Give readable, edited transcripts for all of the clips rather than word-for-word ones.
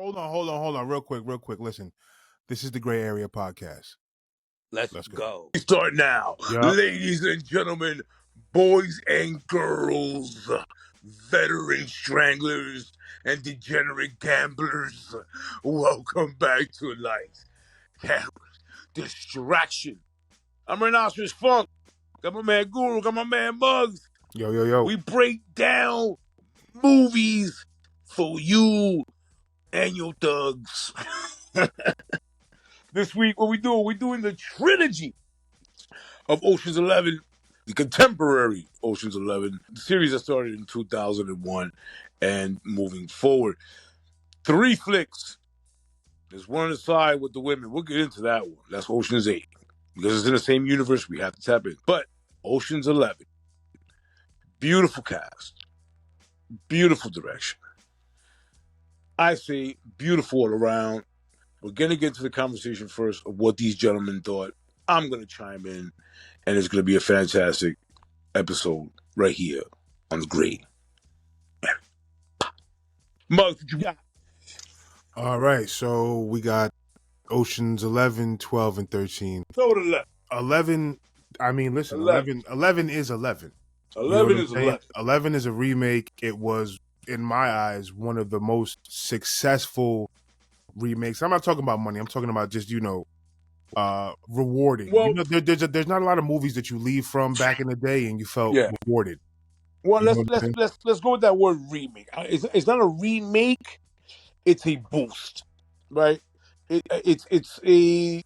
Hold on, real quick. Listen, this is the Gray Area Podcast. Let's go. go. We start now. Yep. Ladies and gentlemen, boys and girls, veteran stranglers and degenerate gamblers, welcome back to Lights, Cameras, Distraction. I'm Rhinoceros Funk. Got my man Guru, got my man Muggs. Yo. We break down movies for you and your thugs. This week, what we doing? We're doing the trilogy of Ocean's 11, the contemporary Ocean's 11, the series that started in 2001 and moving forward. 3 flicks. There's one on the side with the women. We'll get into that one. That's Ocean's 8. Because it's in the same universe, we have to tap in. But Ocean's 11, beautiful cast, beautiful direction. I say beautiful all around. We're going to get to the conversation first of what these gentlemen thought. I'm going to chime in, and it's going to be a fantastic episode right here on the Gray. Mug, what you got? All right, so we got Oceans 11, 12, and 13. So to the left. 11, I mean, listen, 11. 11 is 11. 11 is 11. 11 is a remake. It was, in my eyes, one of the most successful remakes. I'm not talking about money. I'm talking about just, rewarding. Well, there's not a lot of movies that you leave from back in the day and you felt rewarded. Well, let's go with that word remake. It's not a remake. It's a boost, right? It's a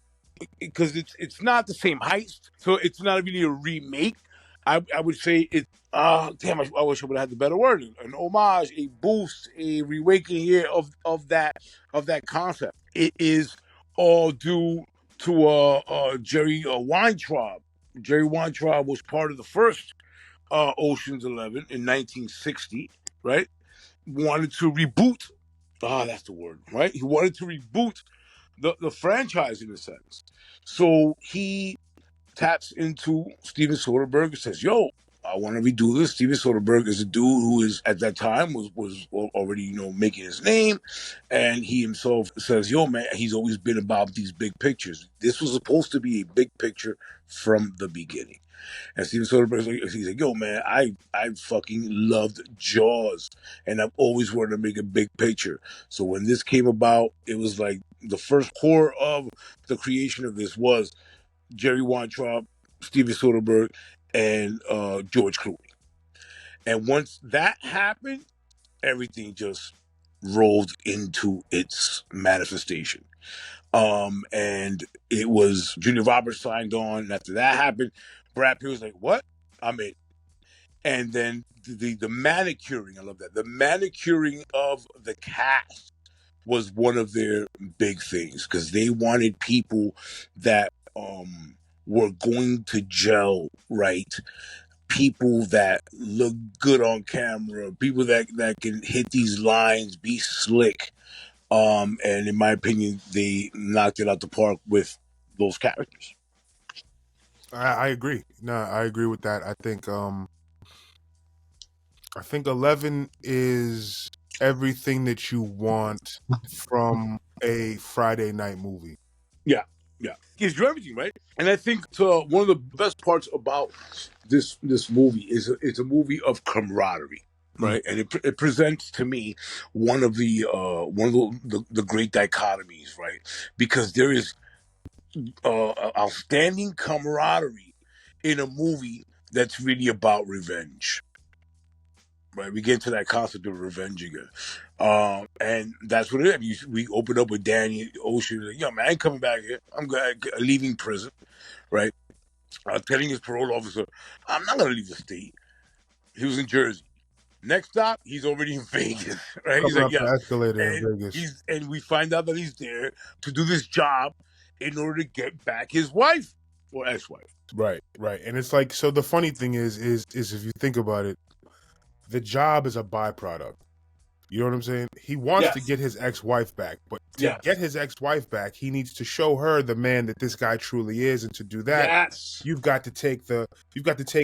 because it's not the same heist, so it's not really a remake. I would say it. Damn! I wish I would have had the better word. An homage, a boost, a reawakening here of that concept. It is all due to Jerry Weintraub. Jerry Weintraub was part of the first Ocean's 11 in 1960, right? Wanted to reboot. That's the word, right? He wanted to reboot the franchise in a sense. So he taps into Steven Soderbergh and says, yo, I want to redo this. Steven Soderbergh is a dude who is at that time was already, making his name. And he himself says, yo, man, he's always been about these big pictures. This was supposed to be a big picture from the beginning. And Steven Soderbergh, he's like, yo, man, I fucking loved Jaws, and I've always wanted to make a big picture. So when this came about, it was like the first core of the creation of this was Jerry Weintraub, Steven Soderbergh, and George Clooney. And once that happened, everything just rolled into its manifestation. And it was Junior Roberts signed on, and after that happened, Brad Pitt was like, what? I'm in. And then the manicuring, I love that. The manicuring of the cast was one of their big things because they wanted people that were going to gel right. People that look good on camera, people that can hit these lines, be slick. And in my opinion, they knocked it out the park with those characters. I agree. No, I agree with that. I think 11 is everything that you want from a Friday night movie. Yeah. Gives you everything, right? And I think one of the best parts about this movie is it's a movie of camaraderie. Right, and it presents to me one of the great dichotomies, right? Because there is outstanding camaraderie in a movie that's really about revenge. Right, we get into that concept of revenge again, and that's what it is. We open up with Danny Ocean. Like, yo, man, I ain't coming back here. I'm leaving prison, right? Telling his parole officer, I'm not gonna leave the state. He was in Jersey. Next stop, he's already in Vegas, right? He's like, yeah. Escalator in Vegas. And we find out that he's there to do this job in order to get back his wife or ex-wife. Right. And it's like, so the funny thing is if you think about it, the job is a byproduct. You know what I'm saying? He wants to Yes. get his ex-wife back, but to Yes. get his ex-wife back, he needs to show her the man that this guy truly is, and to do that, Yes. you've got to take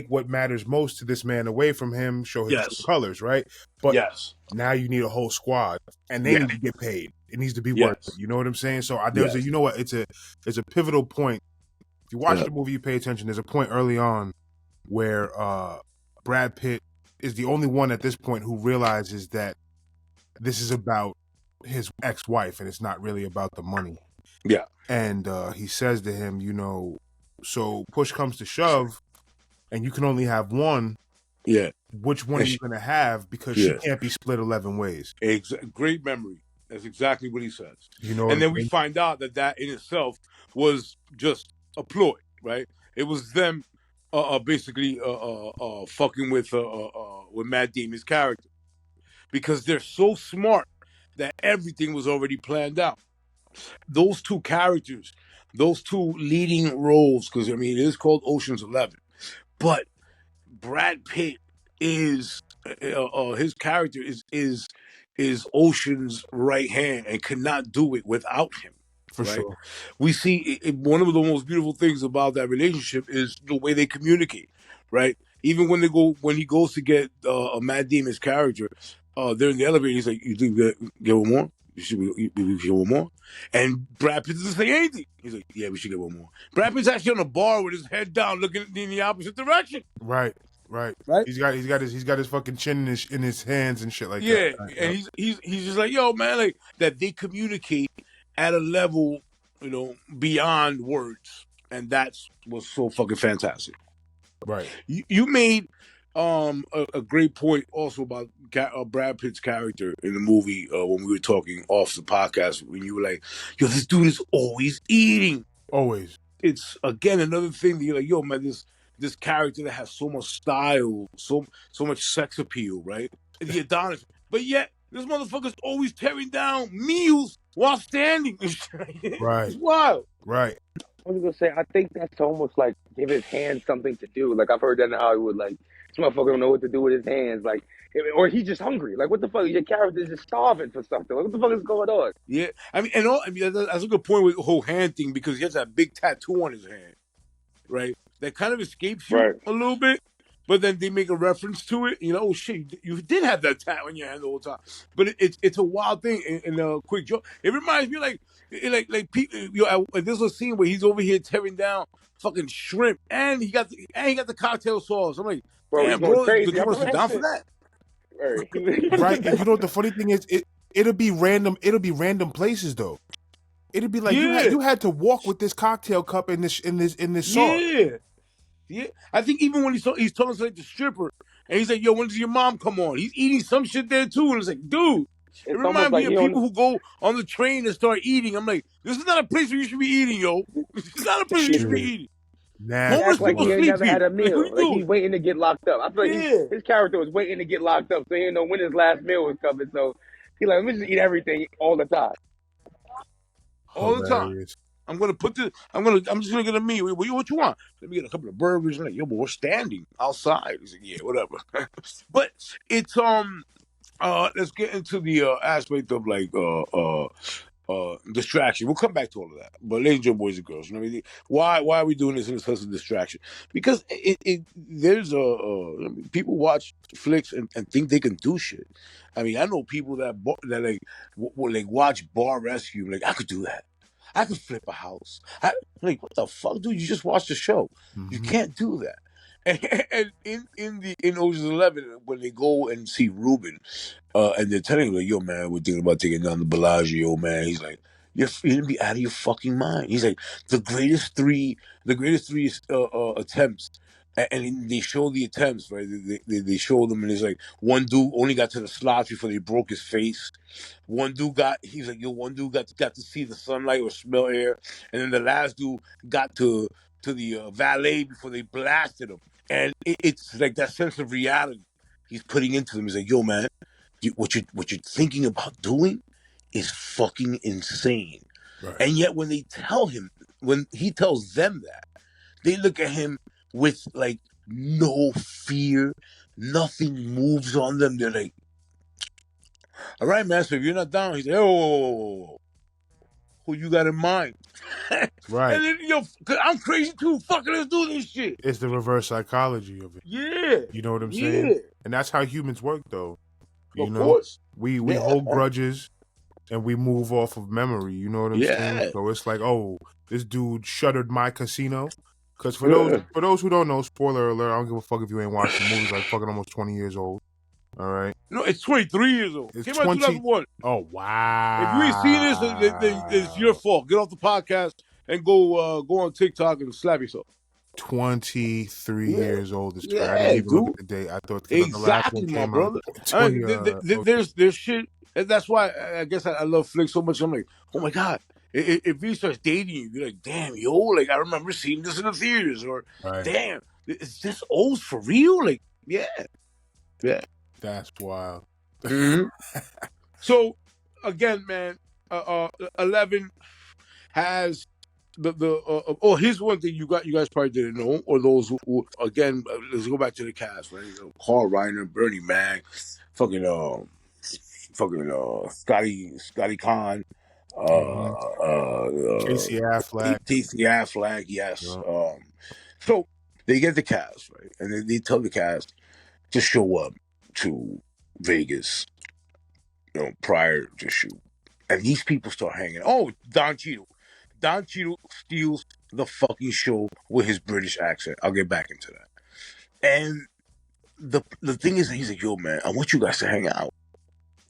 what matters most to this man away from him, show his true Yes. colors, right? But Yes. now you need a whole squad, and they Yes. need to get paid. It needs to be worth Yes. it. You know what I'm saying? So Yes. you know what? It's a pivotal point. If you watch Yeah. the movie, you pay attention. There's a point early on where Brad Pitt is the only one at this point who realizes that this is about his ex-wife and it's not really about the money. Yeah. And he says to him, so push comes to shove and you can only have one. Yeah. Which one are you going to have? Because she can't be split 11 ways. Great memory. That's exactly what he says. You know, and then we find out that in itself was just a ploy, right? It was them basically fucking with Matt Damon's character, because they're so smart that everything was already planned out. Those two characters, those two leading roles, because I mean it is called Ocean's 11, but Brad Pitt is his character is Ocean's right hand and cannot do it without him. For right? sure. We see one of the most beautiful things about that relationship is the way they communicate, right? Even when he goes to get Matt Damon's character, they're in the elevator. He's like, "You think we get one more? We should get one more." And Brad Pitt doesn't say anything. He's like, "Yeah, we should get one more." Brad Pitt's actually on a bar with his head down, looking in the opposite direction. Right. He's got his fucking chin in his hands and shit like that. Yeah, and he's just like, yo, man, like that they communicate at a level, beyond words, and that's what's so fucking fantastic. Right. You made a great point also about Brad Pitt's character in the movie when we were talking off the podcast, when you were like, yo, this dude is always eating. Always. It's again another thing that you're like, yo, man, this character that has so much style, so much sex appeal, right? The Adonis, but yet this motherfucker's always tearing down meals while standing. Right. It's wild. Right. I was gonna say, I think that's almost like give his hands something to do. Like I've heard that in Hollywood, like this motherfucker don't know what to do with his hands, like, or he's just hungry. Like what the fuck? Your character's just starving for something. Like, what the fuck is going on? Yeah, I mean, that's a good point with the whole hand thing, because he has that big tattoo on his hand, right? That kind of escapes you a little bit, but then they make a reference to it. Oh shit, you did have that tat on your hand the whole time. But it's a wild thing. And a quick joke. It reminds me like people. There's a scene where he's over here tearing down fucking shrimp, and he got the cocktail sauce. I'm like, bro, damn, bro, crazy. you want to sit down for that? Right. And you know what the funny thing is? It'll be random places though. It'd be like you had to walk with this cocktail cup in this sauce. Yeah. I think even when he's talking to like the stripper, and he's like, "Yo, when does your mom come on?" He's eating some shit there too, and it's like, dude, it reminds me of people who go on the train and start eating. I'm like, this is not a place where you should be eating, yo. This is not a place where you should be eating. Homeless like he ain't never had a meal. Like he's waiting to get locked up. I feel like his character was waiting to get locked up, so he didn't know when his last meal was coming. So he like, let me just eat everything all the time. All the time. I'm just gonna get a meal. What you want? Let me get a couple of burgers. I'm like, yo, but we're standing outside. He's like, yeah, whatever. But it's let's get into the aspect of like distraction. We'll come back to all of that. But ladies and boys and girls, you know what I mean? Why are we doing this in a sense of distraction? Because there's people watch flicks and think they can do shit. I mean, I know people that watch Bar Rescue. Like, I could do that. I could flip a house. Like, what the fuck, dude? You just watched the show. Mm-hmm. You can't do that. And in Ocean's 11, when they go and see Ruben, and they're telling him like, "Yo, man, we're thinking about taking down the Bellagio, man." He's like, "You're gonna be out of your fucking mind." He's like, the greatest three attempts. And they show the attempts, right? They show them, and it's like one dude only got to the slots before they broke his face. One dude got to see the sunlight or smell air, and then the last dude got to the valet before they blasted him. And it's like that sense of reality he's putting into them. He's like, yo, man, what you're thinking about doing is fucking insane. Right. And yet when he tells them that, they look at him with like no fear, nothing moves on them. They're like, All right, man. So if you're not down, he said, "Oh, who you got in mind?" Right. And then, I'm crazy too. Fucking let's do this shit. It's the reverse psychology of it. Yeah. You know what I'm Yeah. saying? And that's how humans work, though. You Of know, course. we Yeah. hold grudges and we move off of memory. You know what I'm saying? Yeah. So it's like, oh, this dude shuttered my casino. Because for those who don't know, spoiler alert, I don't give a fuck if you ain't watched the movie's like fucking almost 20 years old. All right. No, it's 23 years old. It's Came out 20. 2001. Oh, wow. If you ain't seen this, then it's your fault. Get off the podcast and go on TikTok and slap yourself. 23 years old. It's Yeah, I didn't even look dude. at the date. I thought Exactly, the last one my came brother. out 20. There's shit, and that's why I guess I love flicks so much. I'm like, oh my god, if he starts dating you, you're like, damn, yo, like I remember seeing this in the theaters, or Right. damn, is this old for real? Like, yeah. That's wild. Mm-hmm. So again, man, 11 has here's one thing you guys probably didn't know, or those who again, let's go back to the cast, right? Carl Reiner, Bernie Mac, fucking Scotty Khan, Casey Affleck, yes. Yeah. So they get the cast, right, and they tell the cast to show up to Vegas, prior to shoot, and these people start hanging. Oh, Don Cheadle steals the fucking show with his British accent. I'll get back into that. And the thing is, he's like, yo, man, I want you guys to hang out.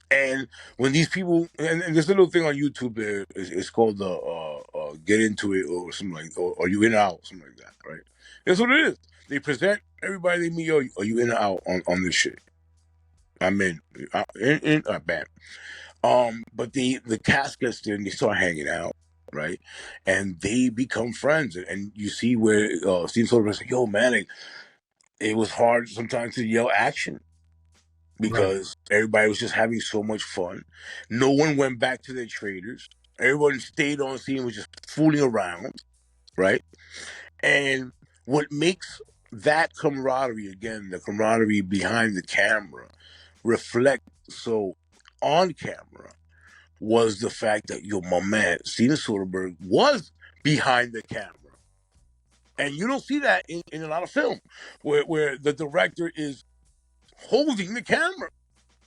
And when these people, and there's a little thing on YouTube there, it's called the Get Into It or something like, or Are You In or Out, something like that, right? That's what it is. They present everybody they meet, yo, are you in or out on this shit? I'm in, bam. But the cast gets there and they start hanging out, right? And they become friends. And you see where Steve Soderbergh said, yo, man, like, it was hard sometimes to yell action because everybody was just having so much fun. No one went back to their traders. Everyone stayed on scene, was just fooling around, right? And what makes that camaraderie, again, the camaraderie behind the camera, reflect so on camera was the fact that, yo, my man, Steven Soderbergh was behind the camera. And you don't see that in a lot of film where the director is holding the camera.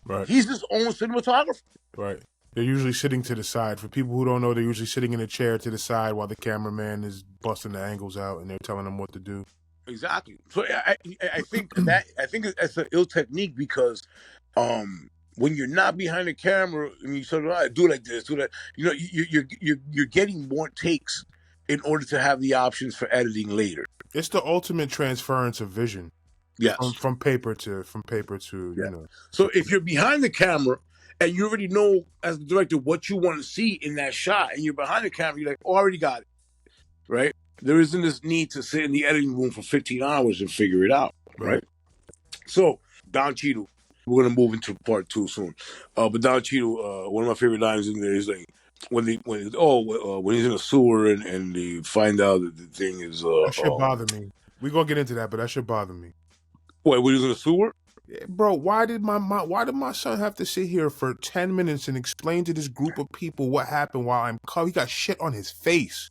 Right. He's his own cinematographer. Right. They're usually sitting to the side. For people who don't know, they're usually sitting in a chair to the side while the cameraman is busting the angles out and they're telling them what to do. Exactly. So I think that's an ill technique because when you're not behind the camera and you sort of do like this, do that, you're getting more takes in order to have the options for editing later. It's the ultimate transference of vision. Yes. From paper to So if you're behind the camera and you already know as the director what you want to see in that shot, and you're behind the camera, you're like, oh, I already got it, right? There isn't this need to sit in the editing room for 15 hours and figure it out, right? So Don Cheadle, we're gonna move into part 2 soon. But Don Cheadle, one of my favorite lines in there is like when he's in a sewer and they find out that the thing is that should bother me. We're gonna get into that, but that should bother me. Wait, when he's in a sewer? Yeah, bro, why did my son have to sit here for 10 minutes and explain to this group of people what happened while I'm covered? He got shit on his face.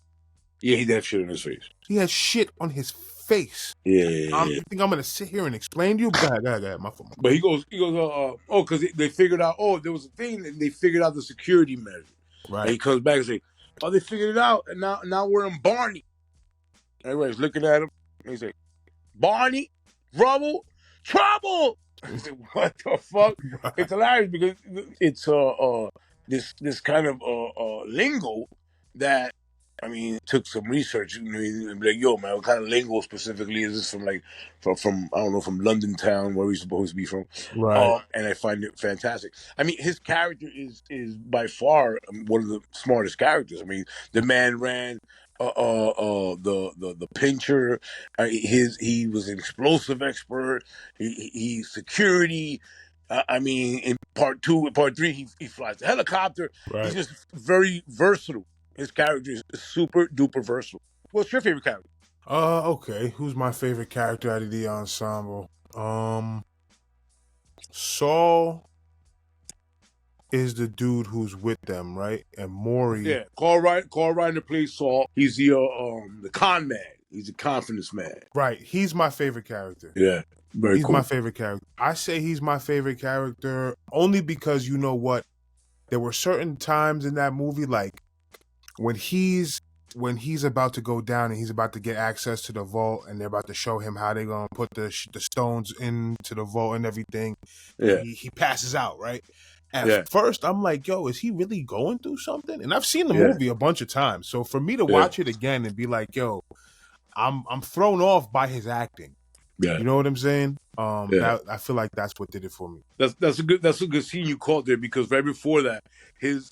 Yeah, he had shit on his face. He has shit on his face. Yeah. You think I'm gonna sit here and explain to you? Go ahead. My fault. But he goes, because they figured out, there was a thing, and they figured out the security measure. Right. And he comes back and says, they figured it out, and now we're in Barney. Everybody's looking at him, and he's like, Barney, trouble. I said, what the fuck? Right. It's hilarious because it's this kind of lingo that, I mean, it took some research. Like, yo, man, what kind of lingo specifically is this from? Like, from I don't know, from London town, where he's supposed to be from. Right. And I find it fantastic. I mean, his character is by far one of the smartest characters. I mean, the man ran the pincher. He was an explosive expert. He's security. I mean, in part 3, he flies the helicopter. Right. He's just very versatile. His character is super duper versatile. What's your favorite character? Okay. Who's my favorite character out of the ensemble? Saul is the dude who's with them, right? And Maury. Yeah, Carl Reiner plays Saul. He's the con man. He's a confidence man. Right. He's my favorite character. Yeah, very He's cool. my favorite character. I say he's my favorite character only because you know what? There were certain times in that movie, like when he's about to go down and he's about to get access to the vault, and they're about to show him how they're gonna put the stones into the vault and everything. Yeah, He passes out, right? At yeah, first, I'm like, yo, is he really going through something? And I've seen the yeah, movie a bunch of times, so for me to yeah, watch it again and be like, yo, I'm thrown off by his acting. yeah, You know what I'm saying? yeah. That I feel like that's what did it for me. That's a good scene you caught there, because right before that, his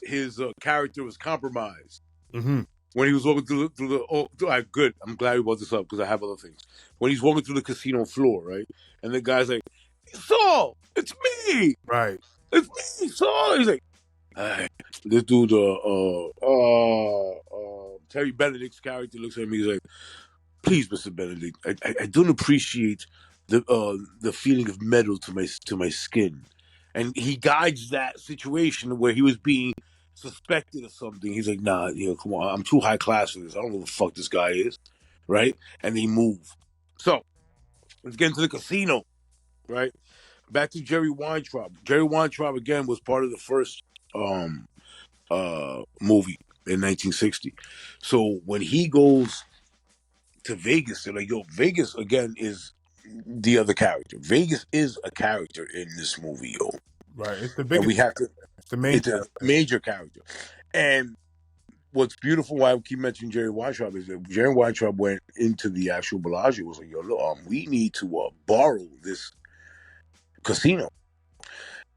character was compromised. Mm-hmm. When he was walking through the good. I'm glad we brought this up because I have other things. When he's walking through the casino floor, right, and the guy's like, "Saul, it's me, Right. it's me, Saul." He's like, "Hey." This dude, Terry Benedict's character looks at me. He's like, "Please, Mr. Benedict, I don't appreciate the feeling of metal to my skin," and he guides that situation where he was being suspected of something. He's like, "Nah, come on, I'm too high class for this. I don't know who the fuck this guy is," right? And they move. So let's get into the casino, right? Back to Jerry Weintraub. Jerry Weintraub again was part of the first movie in 1960. So when he goes to Vegas, they're like, "Yo, Vegas again is the other character. Vegas is a character in this movie, yo." Right. It's the And biggest. we have to. It's the main It's a character. major character. And what's beautiful, why I keep mentioning Jerry Weintraub, is that Jerry Weintraub went into the actual Bellagio, was like, "Yo, look, we need to borrow this casino."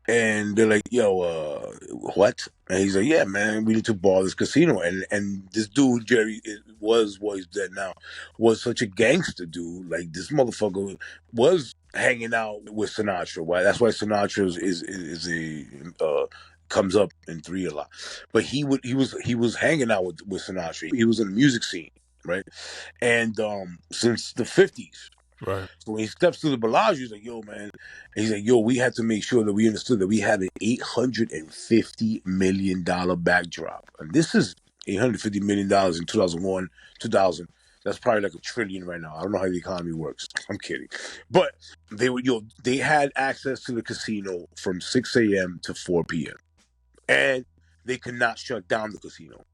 And they're like, "Yo, what?" And he's like, "Yeah, man, we need to borrow this casino." And this dude, Jerry, he's dead now, was such a gangster dude. Like, this motherfucker was hanging out with Sinatra. Why? That's why Sinatra is a comes up in 3 a lot. But he was hanging out with Sinatra. He was in the music scene, right? And since the 50s. Right. So when he steps to the Bellagio, he's like, "Yo, man," and he's like, "Yo, we had to make sure that we understood that we had an $850 million backdrop. And this is $850 million in 2001, 2000. That's probably like $1 trillion right now. I don't know how the economy works. I'm kidding. But they had access to the casino from 6 a.m. to 4 p.m. And they could not shut down the casino.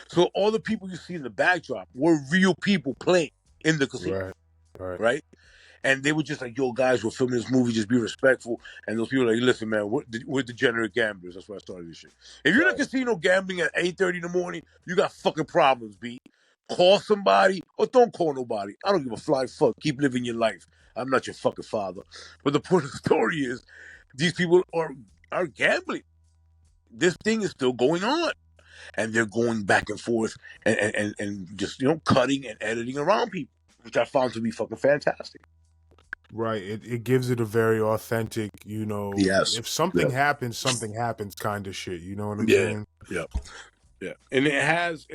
So all the people you see in the backdrop were real people playing in the casino. Right? And they were just like, "Yo, guys, we're filming this movie. Just be respectful." And those people are like, "Listen, man, we're degenerate gamblers." That's why I started this shit. If you're in a casino gambling at 8:30 in the morning, you got fucking problems, B. Call somebody or don't call nobody. I don't give a flying fuck. Keep living your life. I'm not your fucking father. But the point of the story is, these people are gambling. This thing is still going on. And they're going back and forth and just, cutting and editing around people, which I found to be fucking fantastic. Right. It gives it a very authentic, Yes. if something happens kind of shit. You know what I'm Yeah. saying? Yeah. Yeah. And it has,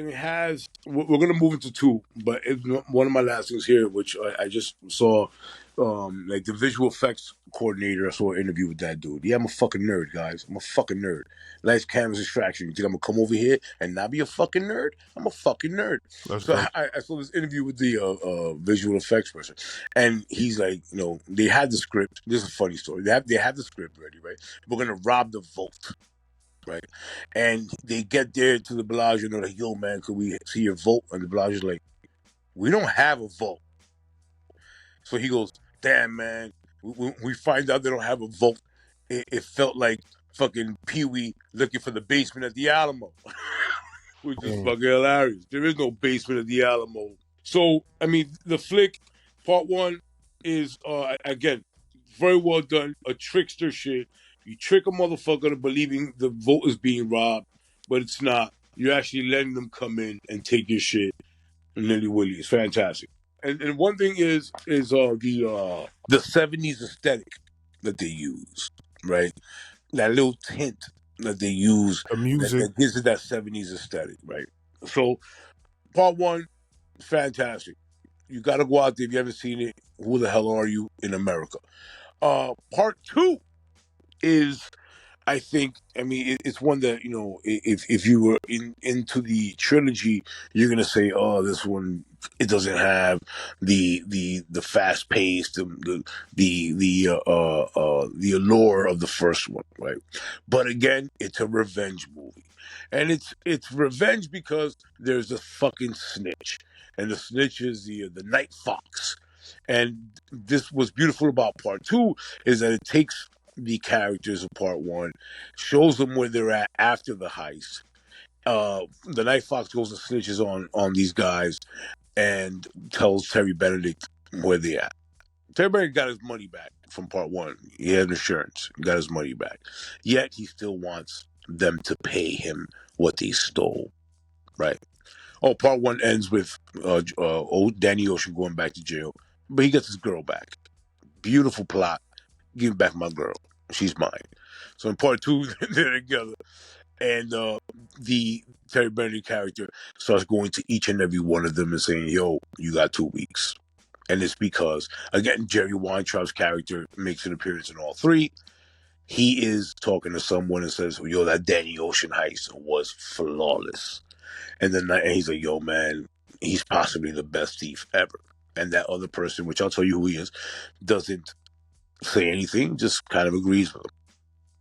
we're going to move into 2, but one of my last things here, which I just saw, like the visual effects coordinator, I saw an interview with that dude. Yeah, I'm a fucking nerd, guys. I'm a fucking nerd. Nice canvas distraction. You think I'm going to come over here and not be a fucking nerd? I'm a fucking nerd. I saw this interview with the visual effects person, and he's like, they had the script. This is a funny story. They have the script ready, right? We're going to rob the vault. Right, and they get there to the Bellagio and they're like, "Yo, man, could we see your vault?" And the Bellagio's like, "We don't have a vault." So he goes, "Damn, man, we find out they don't have a vault. It felt like fucking Pee-wee looking for the basement at the Alamo," which is fucking hilarious. There is no basement at the Alamo. So, I mean, the flick, part 1 is, again, very well done. A trickster shit. You trick a motherfucker into believing the vote is being robbed, but it's not. You're actually letting them come in and take your shit. And Nilly Willy. It's fantastic. And one thing is the 70s aesthetic that they use, right? That little tint that they use, The music. that gives it that 70s aesthetic, right? So, part 1, fantastic. You got to go out there. If you haven't seen it, who the hell are you in America? Part 2 is I think, I mean, it's one that, you know, if you were into the trilogy, you're gonna say, oh, this one, it doesn't have the fast pace, the allure of the first one, right? But again, it's a revenge movie, and it's revenge because there's a fucking snitch, and the snitch is the night fox, and this was beautiful about part two is that it takes the characters of part one, shows them where they're at after the heist. The Night Fox goes and snitches on these guys and tells Terry Benedict where they at. Terry Benedict got his money back from part one. He had insurance, got his money back. Yet he still wants them to pay him what they stole, right? Oh, part one ends with old Danny Ocean going back to jail, but he gets his girl back. Beautiful plot. Give me back my girl. She's mine. So in part two, they're together, and the Terry Benedict character starts going to each and every one of them and saying, "Yo, you got 2 weeks." And it's because, again, Jerry Weintraub's character makes an appearance in all three. He is talking to someone and says, "Yo, that Danny Ocean heist was flawless." And then he's like, "Yo, man, he's possibly the best thief ever." And that other person, which I'll tell you who he is, doesn't say anything, just kind of agrees with him.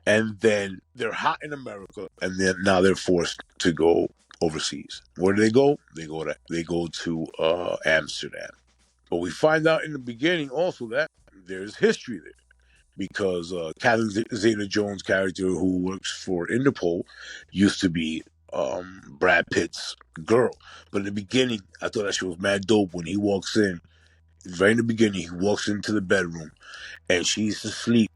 And then they're hot in America, and then now they're forced to go overseas. Where do they go? They go to Amsterdam. But we find out in the beginning also that there's history there because Catherine Zeta-Jones' character, who works for Interpol, used to be Brad Pitt's girl. But in the beginning, I thought that she was mad dope when he walks in. Right in the beginning, he walks into the bedroom and she's asleep.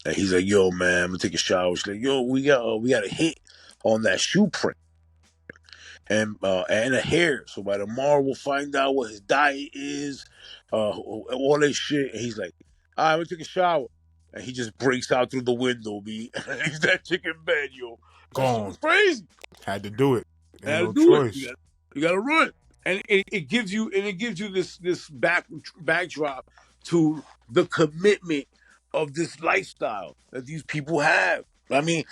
And he's like, "Yo, man, I'm gonna take a shower." She's like, "Yo, we got a hit on that shoe print and a hair. So by tomorrow we'll find out what his diet is, all that shit." And he's like, "All right, I'm gonna take a shower." And he just breaks out through the window, B. He's that chicken bed, yo. That shit Gone. was crazy. Had to do it. Ain't Had to no do it. choice. You gotta run. And it gives you this backdrop to the commitment of this lifestyle that these people have. I mean,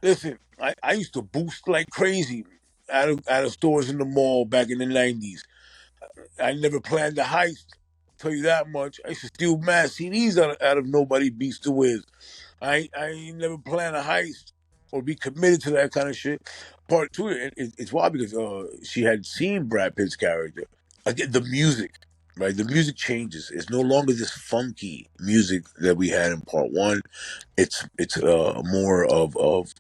listen, I used to boost like crazy out of stores in the mall back in the 90s. I never planned a heist. Tell you that much. I used to steal mad CDs out of Nobody Beats the Wiz. I ain't never planned a heist or be committed to that kind of shit. Part two, it's wild because she had seen Brad Pitt's character. Again, the music, right? The music changes. It's no longer this funky music that we had in part one. It's more of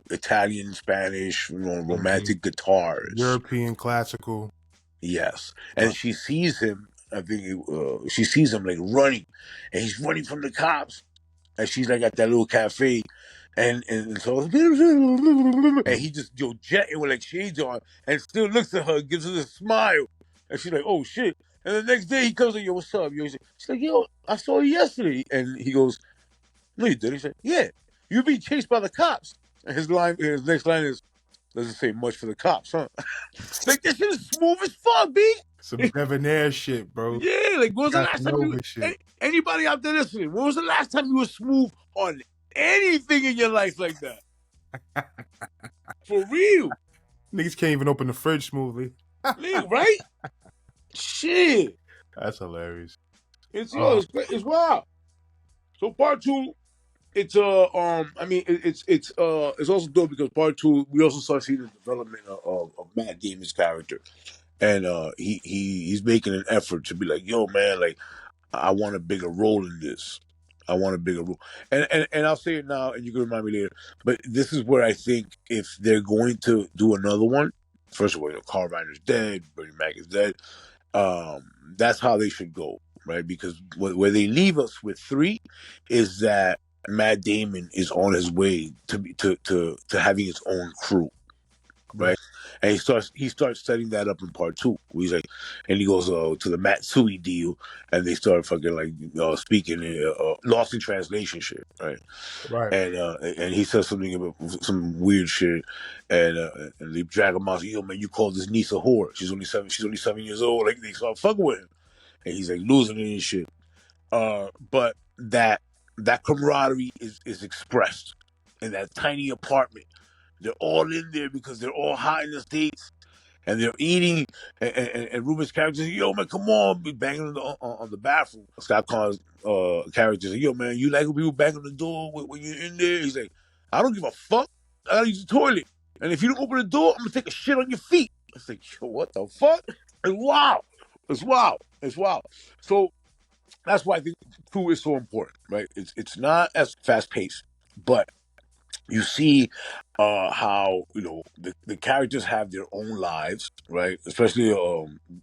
Italian, Spanish, romantic guitars. European classical. Yes, and she sees him. I think she sees him like running, and he's running from the cops, and she's like at that little cafe, and so and he just jetting with like shades on, and still looks at her, gives her a smile, and she's like, "Oh shit!" And the next day he comes like, "Yo, what's up?" Yo, she's like, "Yo, I saw you yesterday," and he goes, "No, you didn't." He said, "Yeah, you're being chased by the cops." And his next line is, "Doesn't say much for the cops, huh?" Like this shit is smooth as fuck, B. Some debonair shit, bro. Yeah, like when was the last time Casanova shit. anybody out there listening? When was the last time you were smooth on anything in your life like that? For real, Niggas can't even open the fridge smoothly. right? Shit, That's hilarious. it's wild. So part two, it's I mean it's also dope because part two we also start seeing the development of Matt Damon's character, and he's making an effort to be like, "Yo, man, like I want a bigger role in this. I want a bigger role." And I'll say it now, and you can remind me later. But this is where I think if they're going to do another one, first of all, Carl Reiner's dead, Bernie Mac is dead. That's how they should go, right? Because where they leave us with three is that Matt Damon is on his way to having his own crew, right? And he starts setting that up in part two. He's like, and he goes to the Matsui deal, and they start fucking like speaking lost in translation shit, right? Right. And he says something about some weird shit, and they drag him out. Yo, man, you call this niece a whore? She's only 7. She's only 7 years old. Like they start fucking with him, and he's like losing it and shit. But that camaraderie is expressed in that tiny apartment. They're all in there because they're all hot in the States. And they're eating, and Ruben's character says, "Yo, man, come on!" Be banging on the bathroom. Scott Connor's character says, "Yo, man, you like when people bang on the door when you're in there?" He's like, "I don't give a fuck. I gotta use the toilet, and if you don't open the door, I'm gonna take a shit on your feet." I was like, "Yo, what the fuck?" It's wild. It's wild. It's wild. So that's why I think 2 is so important, right? It's not as fast paced, but you see how the characters have their own lives, right? Especially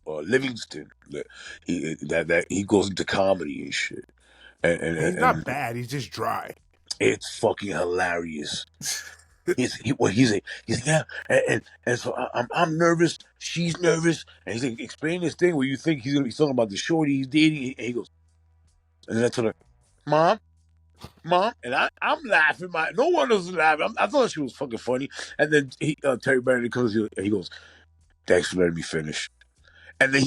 Livingston, that he goes into comedy and shit, He's not and bad. He's just dry. it's fucking hilarious. He's like yeah, and so I'm nervous, she's nervous, and he's like explaining this thing where you think he's gonna be talking about the shorty he's dating, and he goes, and then I told her, Mom, and I'm laughing. No one was laughing. I thought she was fucking funny. And then Terry Benedict comes here and he goes, "Thanks for letting me finish." And then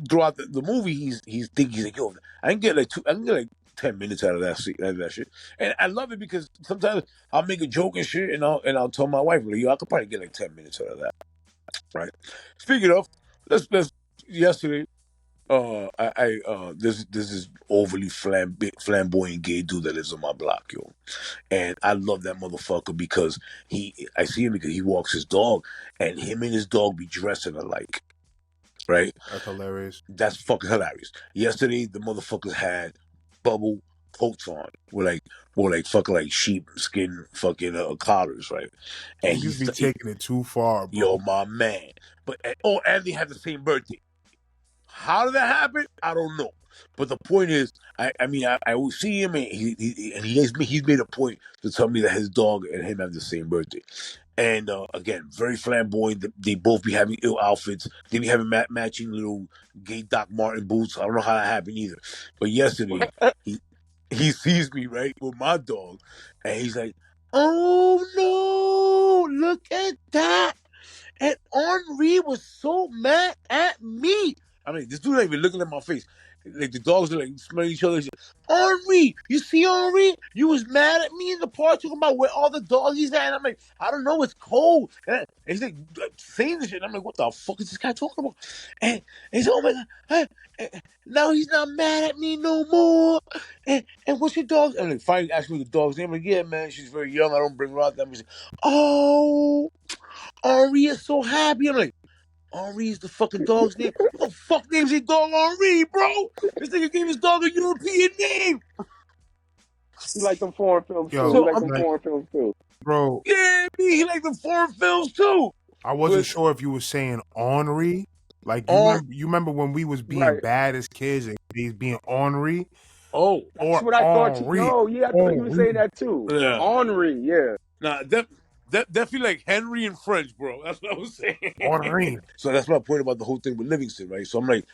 throughout the movie, he's thinking, he's like, "Yo, I can get like 10 minutes out of that shit." And I love it because sometimes I'll make a joke and shit, and I'll tell my wife, like, "Yo, I could probably get like 10 minutes out of that." Right. Speaking of, let's yesterday. This is overly flamboyant gay dude that lives on my block, yo, and I love that motherfucker because I see him because he walks his dog, and him and his dog be dressing alike, right? That's hilarious. That's fucking hilarious. Yesterday, the motherfuckers had bubble coats on, with fucking like sheepskin fucking collars, right? And You just be taking it too far, bro. yo, my man. But and they had the same birthday. How did that happen? I don't know. But the point is, I always see him, and he's made a point to tell me that his dog and him have the same birthday. And again, very flamboyant. They both be having ill outfits. They be having matching little gay Doc Martin boots. I don't know how that happened either. But yesterday, he sees me right with my dog, and he's like, "Oh no! Look at that!" And Henri was so mad at me. I mean, this dude ain't even looking at my face. Like the dogs are like smelling each other. Henri, you see Henri? You was mad at me in the park talking about where all the doggies at. And I'm like, I don't know, it's cold. And he's like saying this shit. And I'm like, what the fuck is this guy talking about? And he's like, oh my god, now he's not mad at me no more. And what's your dog? And like finally asked me the dog's name. I'm like, yeah, man, she's very young. I don't bring her out that much. Oh, Henri is so happy. I'm like, Henri's the fucking dog's name. What the fuck name's his dog Henri, bro? This nigga gave his dog a European name. You like them foreign films too. Yo, You like them foreign films too. bro. Yeah, me. He like the foreign films too. I wasn't sure if you were saying Henri. Like you remember when we was being bad as kids and he's being Henri? Oh, that's what I thought. No, yeah, I thought you were saying that too. Yeah. Henri, yeah. Nah, definitely like Henry in French, bro. That's what I was saying. Henri. So that's my point about the whole thing with Livingston, right? So I'm like,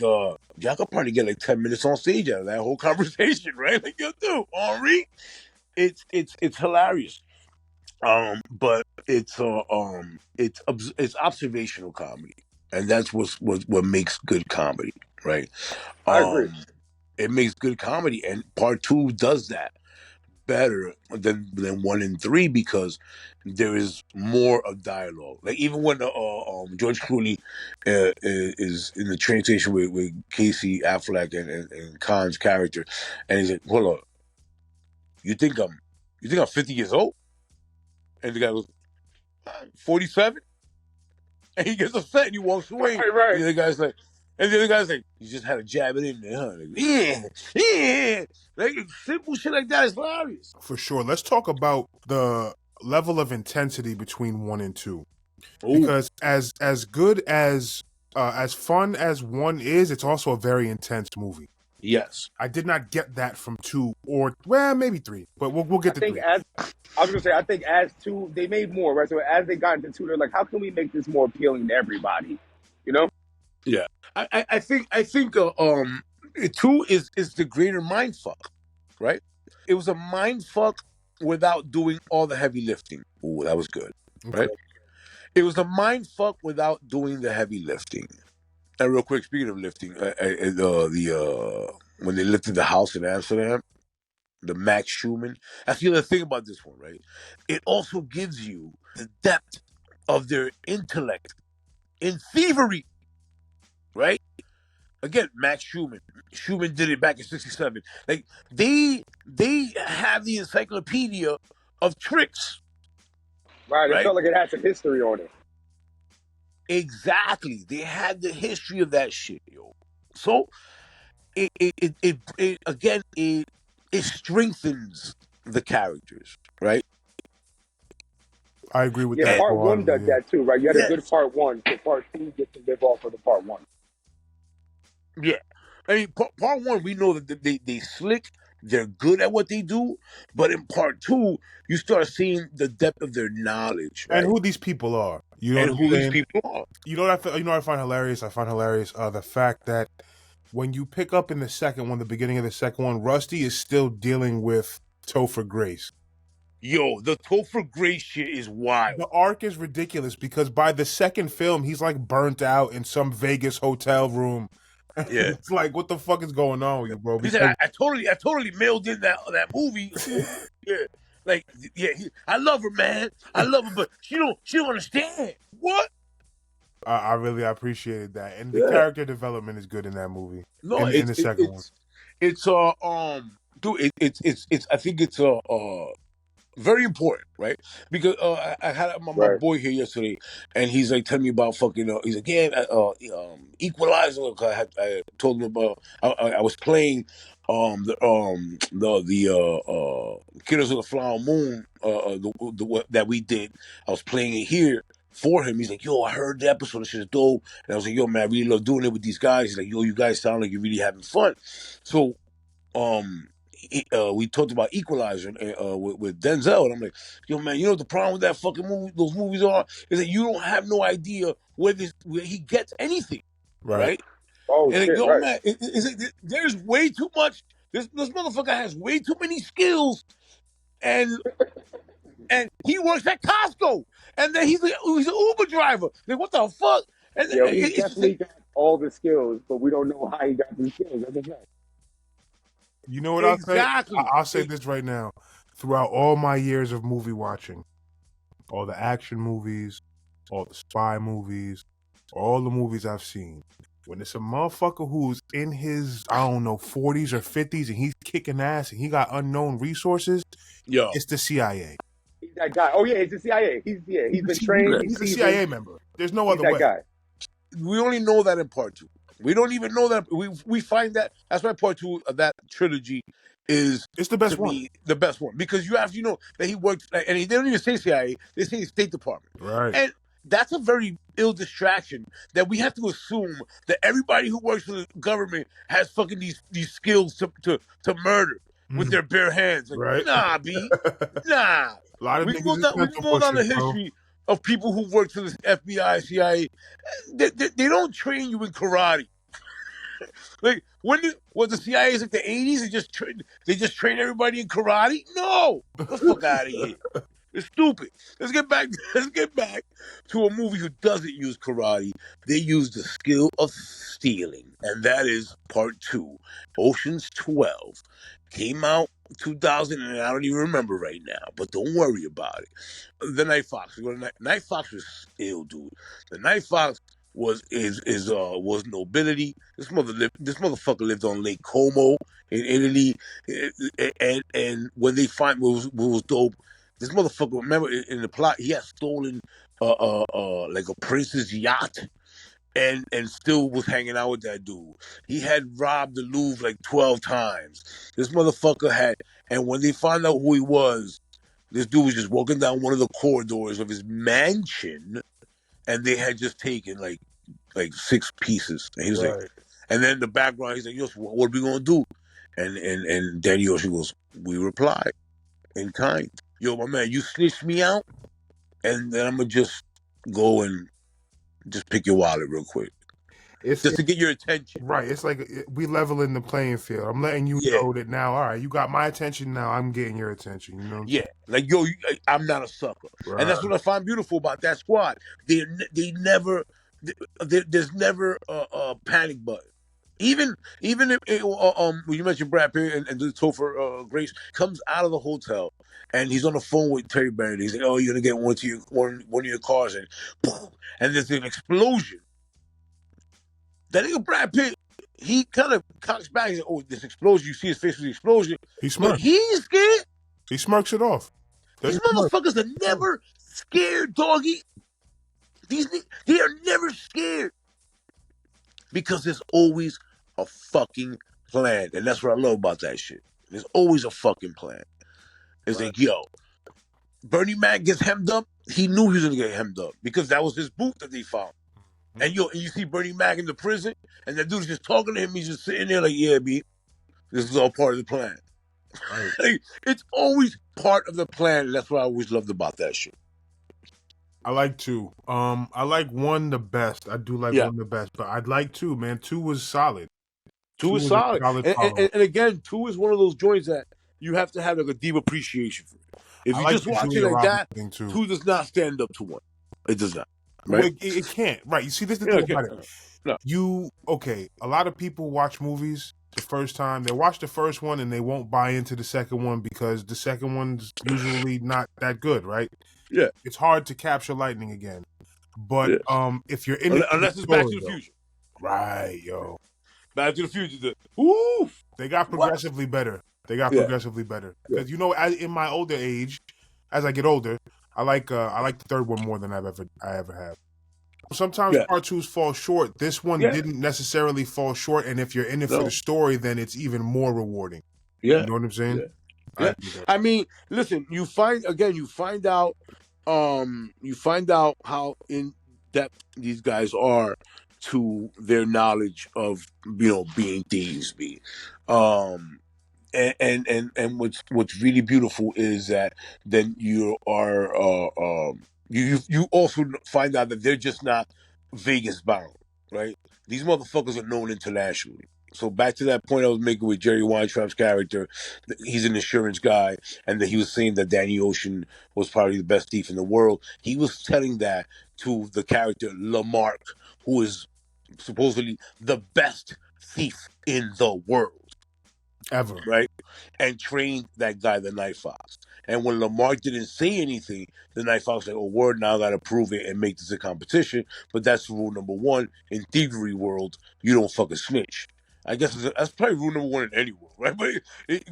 y'all could probably get like 10 minutes on stage out of that whole conversation, right? Like, yo, dude, Henri, it's hilarious. But it's observational comedy, and that's what makes good comedy, right? I agree. It makes good comedy, and part 2 does that better than 1 and 3 because there is more of dialogue. Like even when George Clooney is in the train station with Casey Affleck and Khan's character, and he's like, "Hold on, you think I'm 50 years old?" And the guy goes, 47? And he gets upset and he walks away. Right. And the other guy's like, you just had to jab it in there, huh? Like, yeah. Like simple shit like that is hilarious. For sure. Let's talk about the level of intensity between 1 and 2. Ooh. Because as good as fun as 1 is, it's also a very intense movie. Yes. I did not get that from 2 or maybe 3, but we'll get to 3. I was gonna say, I think as 2, they made more, right? So as they got into 2, they're like, how can we make this more appealing to everybody? You know? Yeah. I think 2 is the greater mind fuck, right? It was a mind fuck without doing all the heavy lifting. Ooh, that was good. Okay. Right? It was a mind fuck without doing the heavy lifting. And real quick, speaking of lifting, when they lifted the house in Amsterdam, the Max Schumann. That's the other thing about this one, right? It also gives you the depth of their intellect in thievery, right? Again, Max Schumann. Schumann did it back in '67. Like they have the encyclopedia of tricks, Right. It right? felt like it had some history on it. Exactly. They had the history of that shit, yo. So it again it strengthens the characters, right? I agree with Yeah, that And part one wholeheartedly. does Yeah. that too, right? You had a good yes, part one, so part two gets to live off of the part one. yeah. I mean, part one, we know that they slick, they're good at what they do, but in part two, you start seeing the depth of their knowledge, And right? who these people are. You know what And I'm who these saying? people are. You know what I find hilarious? I find hilarious the fact that when you pick up in the second one, the beginning of the second one, Rusty is still dealing with Topher Grace. Yo, the Topher Grace shit is wild. The arc is ridiculous because by the second film, he's like burnt out in some Vegas hotel room. Yeah. It's like, what the fuck is going on with you, bro? He said, Because I totally mailed in that movie. Yeah. Like, yeah, I love her, man. I love her, but she don't understand. What? I really appreciated that, and the Yeah. character development is good in that movie. No, In the second one, it's dude, it's I think it's very important, right? Because I had my Right. boy here yesterday, and he's like telling me about fucking. He's like, yeah, Equalizer. I told him about. I was playing the Killers of the Flower Moon that we did. I was playing it here for him. He's like, yo, I heard the episode. This shit is dope. And I was like, yo, man, I really love doing it with these guys. He's like, yo, you guys sound like you're really having fun. So we talked about Equalizer with Denzel, and I'm like, yo, man, you know what the problem with that fucking movie, those movies are, is that you don't have no idea where he gets anything, right? right? Oh And like, shit, yo, right. man, there's way too much. This motherfucker has way too many skills, and he works at Costco, and then he's an Uber driver. Like, what the fuck? And Yo, he's it's just like, definitely got all the skills, but we don't know how he got these skills. That's a fact. You know what I'll say? exactly. I'll say this right now. Throughout all my years of movie watching, all the action movies, all the spy movies, all the movies I've seen, when it's a motherfucker who's in his, I don't know, 40s or 50s and he's kicking ass and he got unknown resources, Yo, it's the CIA. He's that guy. Oh yeah, it's the CIA. He's been trained. He's He's a seasoned. CIA member. There's no He's other that way. guy. we only know that in part two. We don't even know that. We find that that's why part two of that trilogy is It's the best to one. me the best one, because you have to know that he worked, and they don't even say CIA, they say State Department, Right. and that's a very ill distraction that we have to assume that everybody who works for the government has fucking these skills to murder with their bare hands. Like, Right. nah, B, nah. A lot of We can niggas is we can go pencil down the pushers, bro. history of people who worked for the FBI, CIA. They don't train you in karate. Like, was the CIA like the '80s? They just train everybody in karate? No, get the fuck out of here. It's stupid. Let's get back. Let's get back to a movie who doesn't use karate. They use the skill of stealing, and that is part two. Ocean's 12 came out 2000, and I don't even remember right now. But don't worry about it. The Night Fox. Night Fox was ill, dude. The Night Fox was nobility. This motherfucker lived on Lake Como in Italy, and when they find what was dope. This motherfucker, remember in the plot, he had stolen like a prince's yacht, and still was hanging out with that dude. He had robbed the Louvre like 12 times. This motherfucker had, and when they found out who he was, this dude was just walking down one of the corridors of his mansion, and they had just taken like 6 pieces. And he was like, Right. and then in the background, he's like, yo, so what are we gonna do? And Danny Ocean goes, we reply in kind. Yo, my man, you snitch me out, and then I'm gonna just go and just pick your wallet real quick, It's just to get your attention. right. It's like we leveling the playing field. I'm letting you Yeah. know that now. All right, you got my attention. Now I'm getting your attention. You know. What I'm Yeah, like, yo, I'm not a sucker, saying? and that's what I find beautiful about that squad. They never, there's never a panic button. Even if when you mentioned Brad Pitt and the Topher Grace comes out of the hotel and he's on the phone with Terry Bennett. He's like, "Oh, you're gonna get one of your cars," and boom, and there's an explosion. That nigga Brad Pitt, he kind of cocks back. He's like, "Oh, this explosion!" You see his face with the explosion. He But smirks. he's scared. He smirks it off. These motherfuckers are never scared, doggy. They are never scared because there's always a fucking plan, and that's what I love about that shit. There's always a fucking plan. It's like, yo, Bernie Mac gets hemmed up. He knew he was gonna get hemmed up because that was his boot that they found. And you see Bernie Mac in the prison, and that dude's just talking to him. He's just sitting there like, yeah, B, this is all part of the plan. Right. Like, it's always part of the plan, and that's what I always loved about that shit. I like 2. I like 1 the best. I do like 1 the best, but I'd like 2, man. 2 was solid. 2 is solid. And again, 2 is one of those joints that you have to have like a deep appreciation for it. If you just watch it like that, 2 does not stand up to 1. It does not. Right? Well, it can't. Right. You see, this is the thing about it. No. A lot of people watch movies the first time. They watch the first one and they won't buy into the second one because the second one's usually not that good, right? Yeah. It's hard to capture lightning again. But if you're in unless it's Back to the Future. Right, yo. Back to the Future. They got progressively better. Progressively better. Because in my older age, as I get older, I like the third one more than I ever have. Sometimes part 2s fall short. This one didn't necessarily fall short, and if you're in it for the story, then it's even more rewarding. Yeah. You know what I'm saying? Yeah. I mean, listen, you find out how in depth these guys are to their knowledge of being thieves. And what's really beautiful is that then you are you also find out that they're just not Vegas bound, right? These motherfuckers are known internationally. So back to that point I was making with Jerry Weintraub's character, he's an insurance guy, and that he was saying that Danny Ocean was probably the best thief in the world. He was telling that to the character Lamarck, who is supposedly the best thief in the world. Ever. Right? And trained that guy, the Night Fox. And when Lamarck didn't say anything, the Night Fox said, "Oh, word, now I got to prove it and make this a competition." But that's rule number 1. In thievery world, you don't fucking snitch. I guess that's probably rule number 1 in any world, right?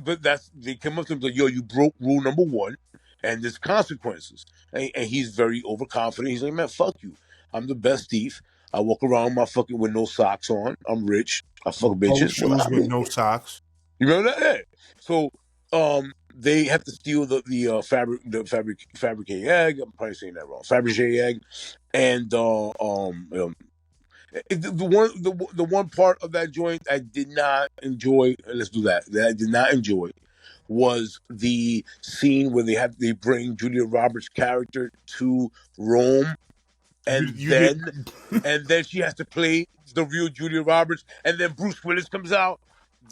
But they come up to him like, "Yo, you broke rule number 1, and there's consequences." And he's very overconfident. He's like, "Man, fuck you. I'm the best thief. I walk around with no socks on. I'm rich. I fuck bitches." Shoes with no socks. You remember that? Yeah. So they have to steal the fabricated egg. I'm probably saying that wrong. Fabergé egg, and the one part of that joint I did not enjoy. Let's do that. That I did not enjoy was the scene where they bring Julia Roberts' character to Rome, and then she has to play the real Julia Roberts, and then Bruce Willis comes out.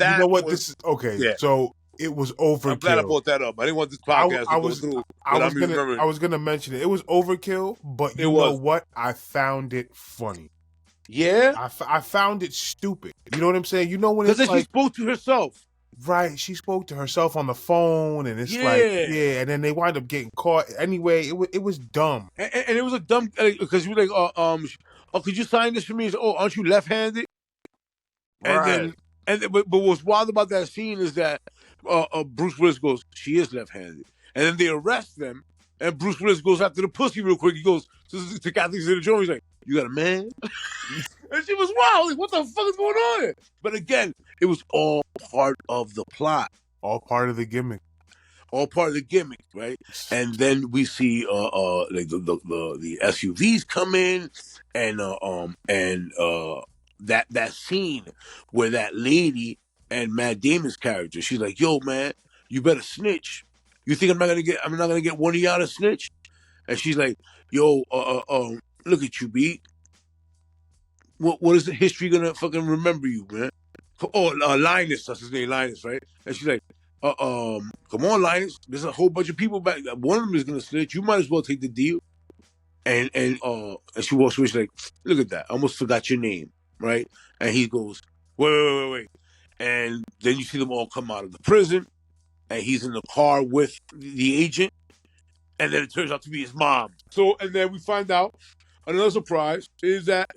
You know what? This is okay. Yeah. So it was overkill. I'm glad I brought that up. I didn't want this podcast to go through. I was gonna mention it. It was overkill, but you know what? I found it funny. Yeah, I found it stupid. You know what I'm saying? You know when it's like she spoke to herself. Right, she spoke to herself on the phone, and it's and then they wind up getting caught. Anyway, it was dumb, and it was a dumb because you were like, oh, could you sign this for me? Oh, aren't you left-handed? Right. But what's wild about that scene is that Bruce Willis goes, "She is left-handed," and then they arrest them, and Bruce Willis goes after the pussy real quick. He goes to Kathy Zeta-Jones. He's like, "You got a man?" And she was wild. Like, what the fuck is going on here? But again, it was all part of the plot, all part of the gimmick, right? And then we see like the SUVs come in, and that scene where that lady and Matt Damon's character, she's like, "Yo, man, you better snitch. You think I'm not gonna get one of y'all to snitch?" And she's like, "Yo, look at you, B. What is the history gonna fucking remember you, man?" Oh, Linus, that's his name, Linus, right? And she's like, come on, Linus. There's a whole bunch of people back. One of them is gonna snitch. You might as well take the deal. And she walks away. She's like, "Look at that. I almost forgot your name." Right? And he goes, Wait. And then you see them all come out of the prison, and he's in the car with the agent, and then it turns out to be his mom. So, and then we find out another surprise is that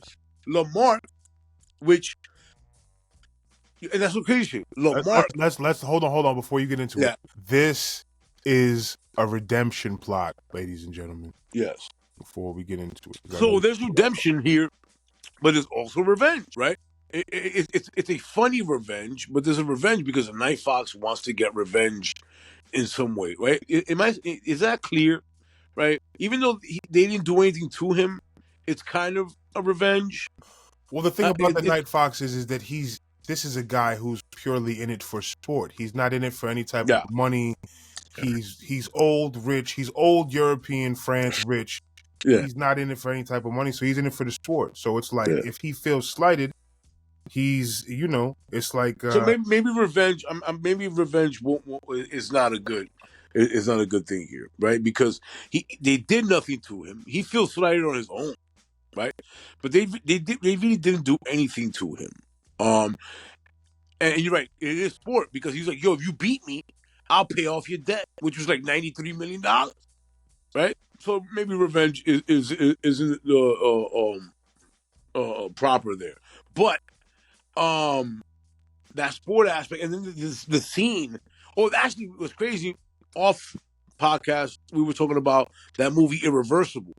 Lamarck, which, and that's what crazy shit. Lamarck, Let's hold on before you get into it. This is a redemption plot, ladies and gentlemen. Yes. Before we get into it, so there's redemption here, but there's also revenge, right? It's a funny revenge, but there's a revenge because the Night Fox wants to get revenge in some way, right? Is that clear, right? Even though they didn't do anything to him, it's kind of a revenge. Well, the thing about the Night Fox is that this is a guy who's purely in it for sport. He's not in it for any type of money. He's old, rich. He's old European France rich. Yeah. He's not in it for any type of money, so he's in it for the sport. So it's like if he feels slighted, he's it's like so maybe revenge. Maybe revenge is not a good. It's not a good thing here, right? Because they did nothing to him. He feels slighted on his own, right? But they really didn't do anything to him. And you're right, it is sport because he's like, yo, if you beat me, I'll pay off your debt, which was like $93 million, right? So maybe revenge isn't proper there, but that sport aspect, and then the scene. Oh, actually, it was crazy. Off podcast, we were talking about that movie Irreversible.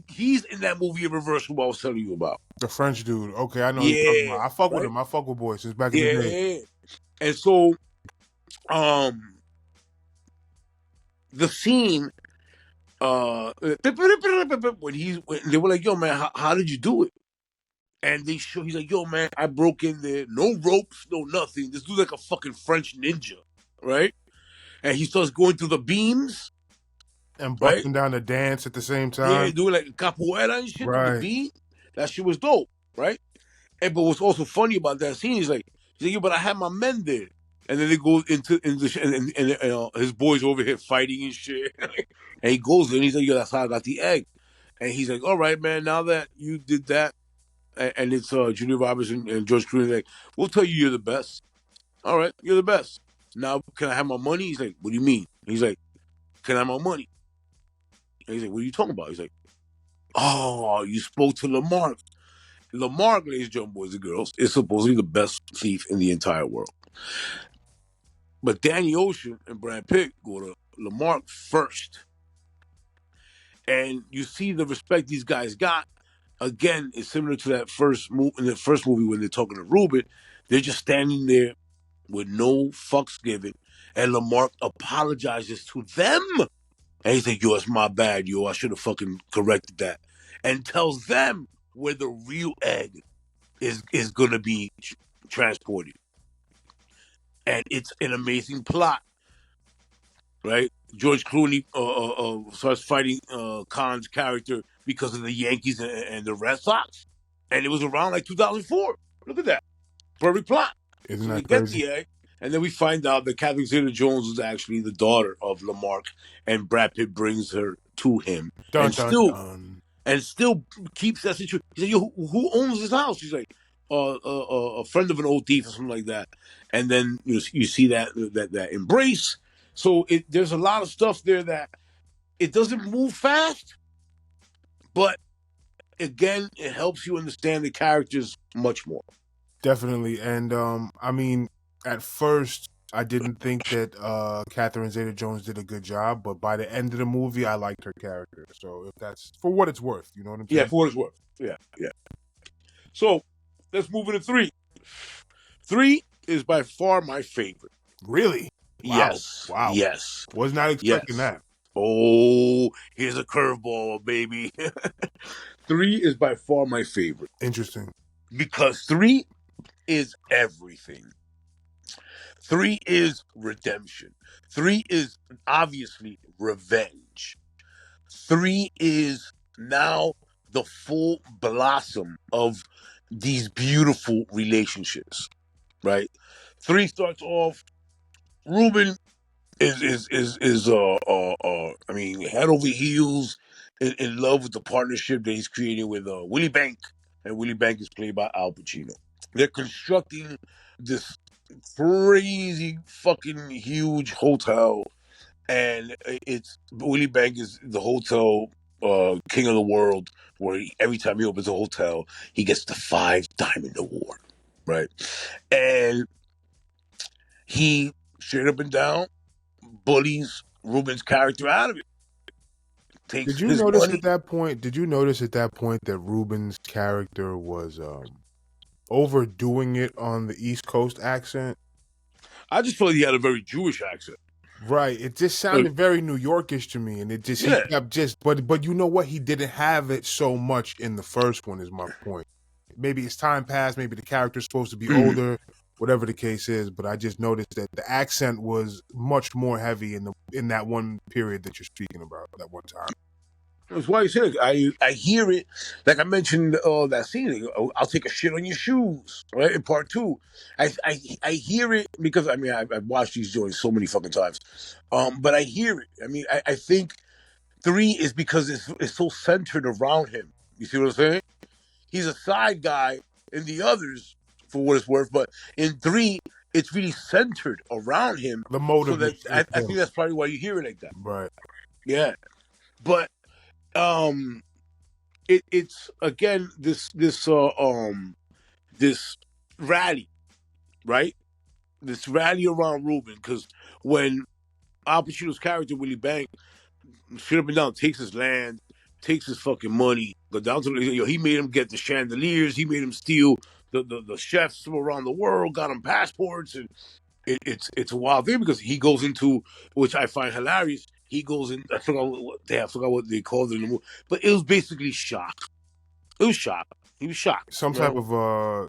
He's in that movie Irreversible I was telling you about. The French dude. Okay, I know you're talking about. I fuck with him. I fuck with boys since back in the day. And so, the scene, when they were like, yo, man, how did you do it? And he's like, yo, man, I broke in there. No ropes, no nothing. This dude's like a fucking French ninja, right? And he starts going through the beams. And busting down the dance at the same time. Yeah, doing like capoeira and shit on the beat. That shit was dope, right? But what's also funny about that scene is like, yo, but I had my men there. And then they go into and his boys over here fighting and shit. And he goes in, he's like, yo, that's how I got the egg. And he's like, all right, man, now that you did that, and it's Julia Roberts and George Clooney, like, we'll tell you you're the best. All right, you're the best. Now, can I have my money? He's like, what do you mean? He's like, can I have my money? And he's like, what are you talking about? He's like, oh, you spoke to Lamarck. Lamarck, ladies and gentlemen, boys and girls, is supposedly the best thief in the entire world. But Danny Ocean and Brad Pitt go to Lamarck first. And you see the respect these guys got. Again, it's similar to that in the first movie when they're talking to Ruben. They're just standing there with no fucks given. And Lamarck apologizes to them. And he's like, yo, it's my bad, yo. I should have fucking corrected that. And tells them where the real egg is going to be transported. And it's an amazing plot, right? George Clooney starts fighting Khan's character because of the Yankees and the Red Sox. And it was around like 2004. Look at that. Perfect plot. Isn't that crazy? Get the egg. And then we find out that Catherine Zeta-Jones was actually the daughter of Lamarck, and Brad Pitt brings her to him. And still keeps that situation. He's like, yo, who owns this house? She's like, a friend of an old thief or something like that. And then you see that embrace. So there's a lot of stuff there that it doesn't move fast, but again, it helps you understand the characters much more. Definitely. And I mean, at first, I didn't think that Catherine Zeta-Jones did a good job, but by the end of the movie, I liked her character. So if that's for what it's worth, you know what I'm saying? Yeah, for what it's worth. Yeah. So let's move into 3. 3 is by far my favorite. Really? Wow. Yes. Wow. Yes. Was not expecting that. Oh, here's a curveball, baby. 3 is by far my favorite. Interesting. Because 3 is everything. 3 is redemption. 3 is obviously revenge. 3 is now the full blossom of these beautiful relationships, right? 3 starts off, Ruben is I mean, head over heels in love with the partnership that he's creating with Willie Bank, and Willie Bank is played by Al Pacino. they're constructing this crazy fucking huge hotel, and it's Willie Bank is the hotel king of the world, where every time he opens a hotel, he gets the 5 Diamond Award, right? And he straight up and down bullies Ruben's character out of it, takes Did you his notice money. at that point? Did you notice at that point that Ruben's character was overdoing it on the East Coast accent? I just felt he had a very Jewish accent. Right. It just Like, sounded very New Yorkish to me, and it just he yeah. kept just. But you know what? He didn't have it so much in the first one. Is my point. Maybe it's time passed. Maybe the character's supposed to be Mhm. older. Whatever the case is, but I just noticed that the accent was much more heavy in that one period that you're speaking about. That one time. That's why you said I hear it, like I mentioned that scene. I'll take a shit on your shoes, right? In part 2, I hear it because I mean I've watched these joints so many fucking times, but I hear it. I mean I think 3 is because it's so centered around him. You see what I'm saying? He's a side guy in the others, for what it's worth, but in 3 it's really centered around him. The So motive that is I think him. that's probably why you hear it like that. Right. Yeah, but um. It's again this rally, right? This rally around Ruben, because when Al Pacino's character Willie Bank straight up and down takes his land, takes his fucking money, go down to he made him get the chandeliers, he made him steal the chefs from around the world, got him passports, and it's a wild thing because he goes into, which I find hilarious. He goes in. I forgot what they called it in the movie, but it was basically shock. It was shock. He was shocked. Some You type know? of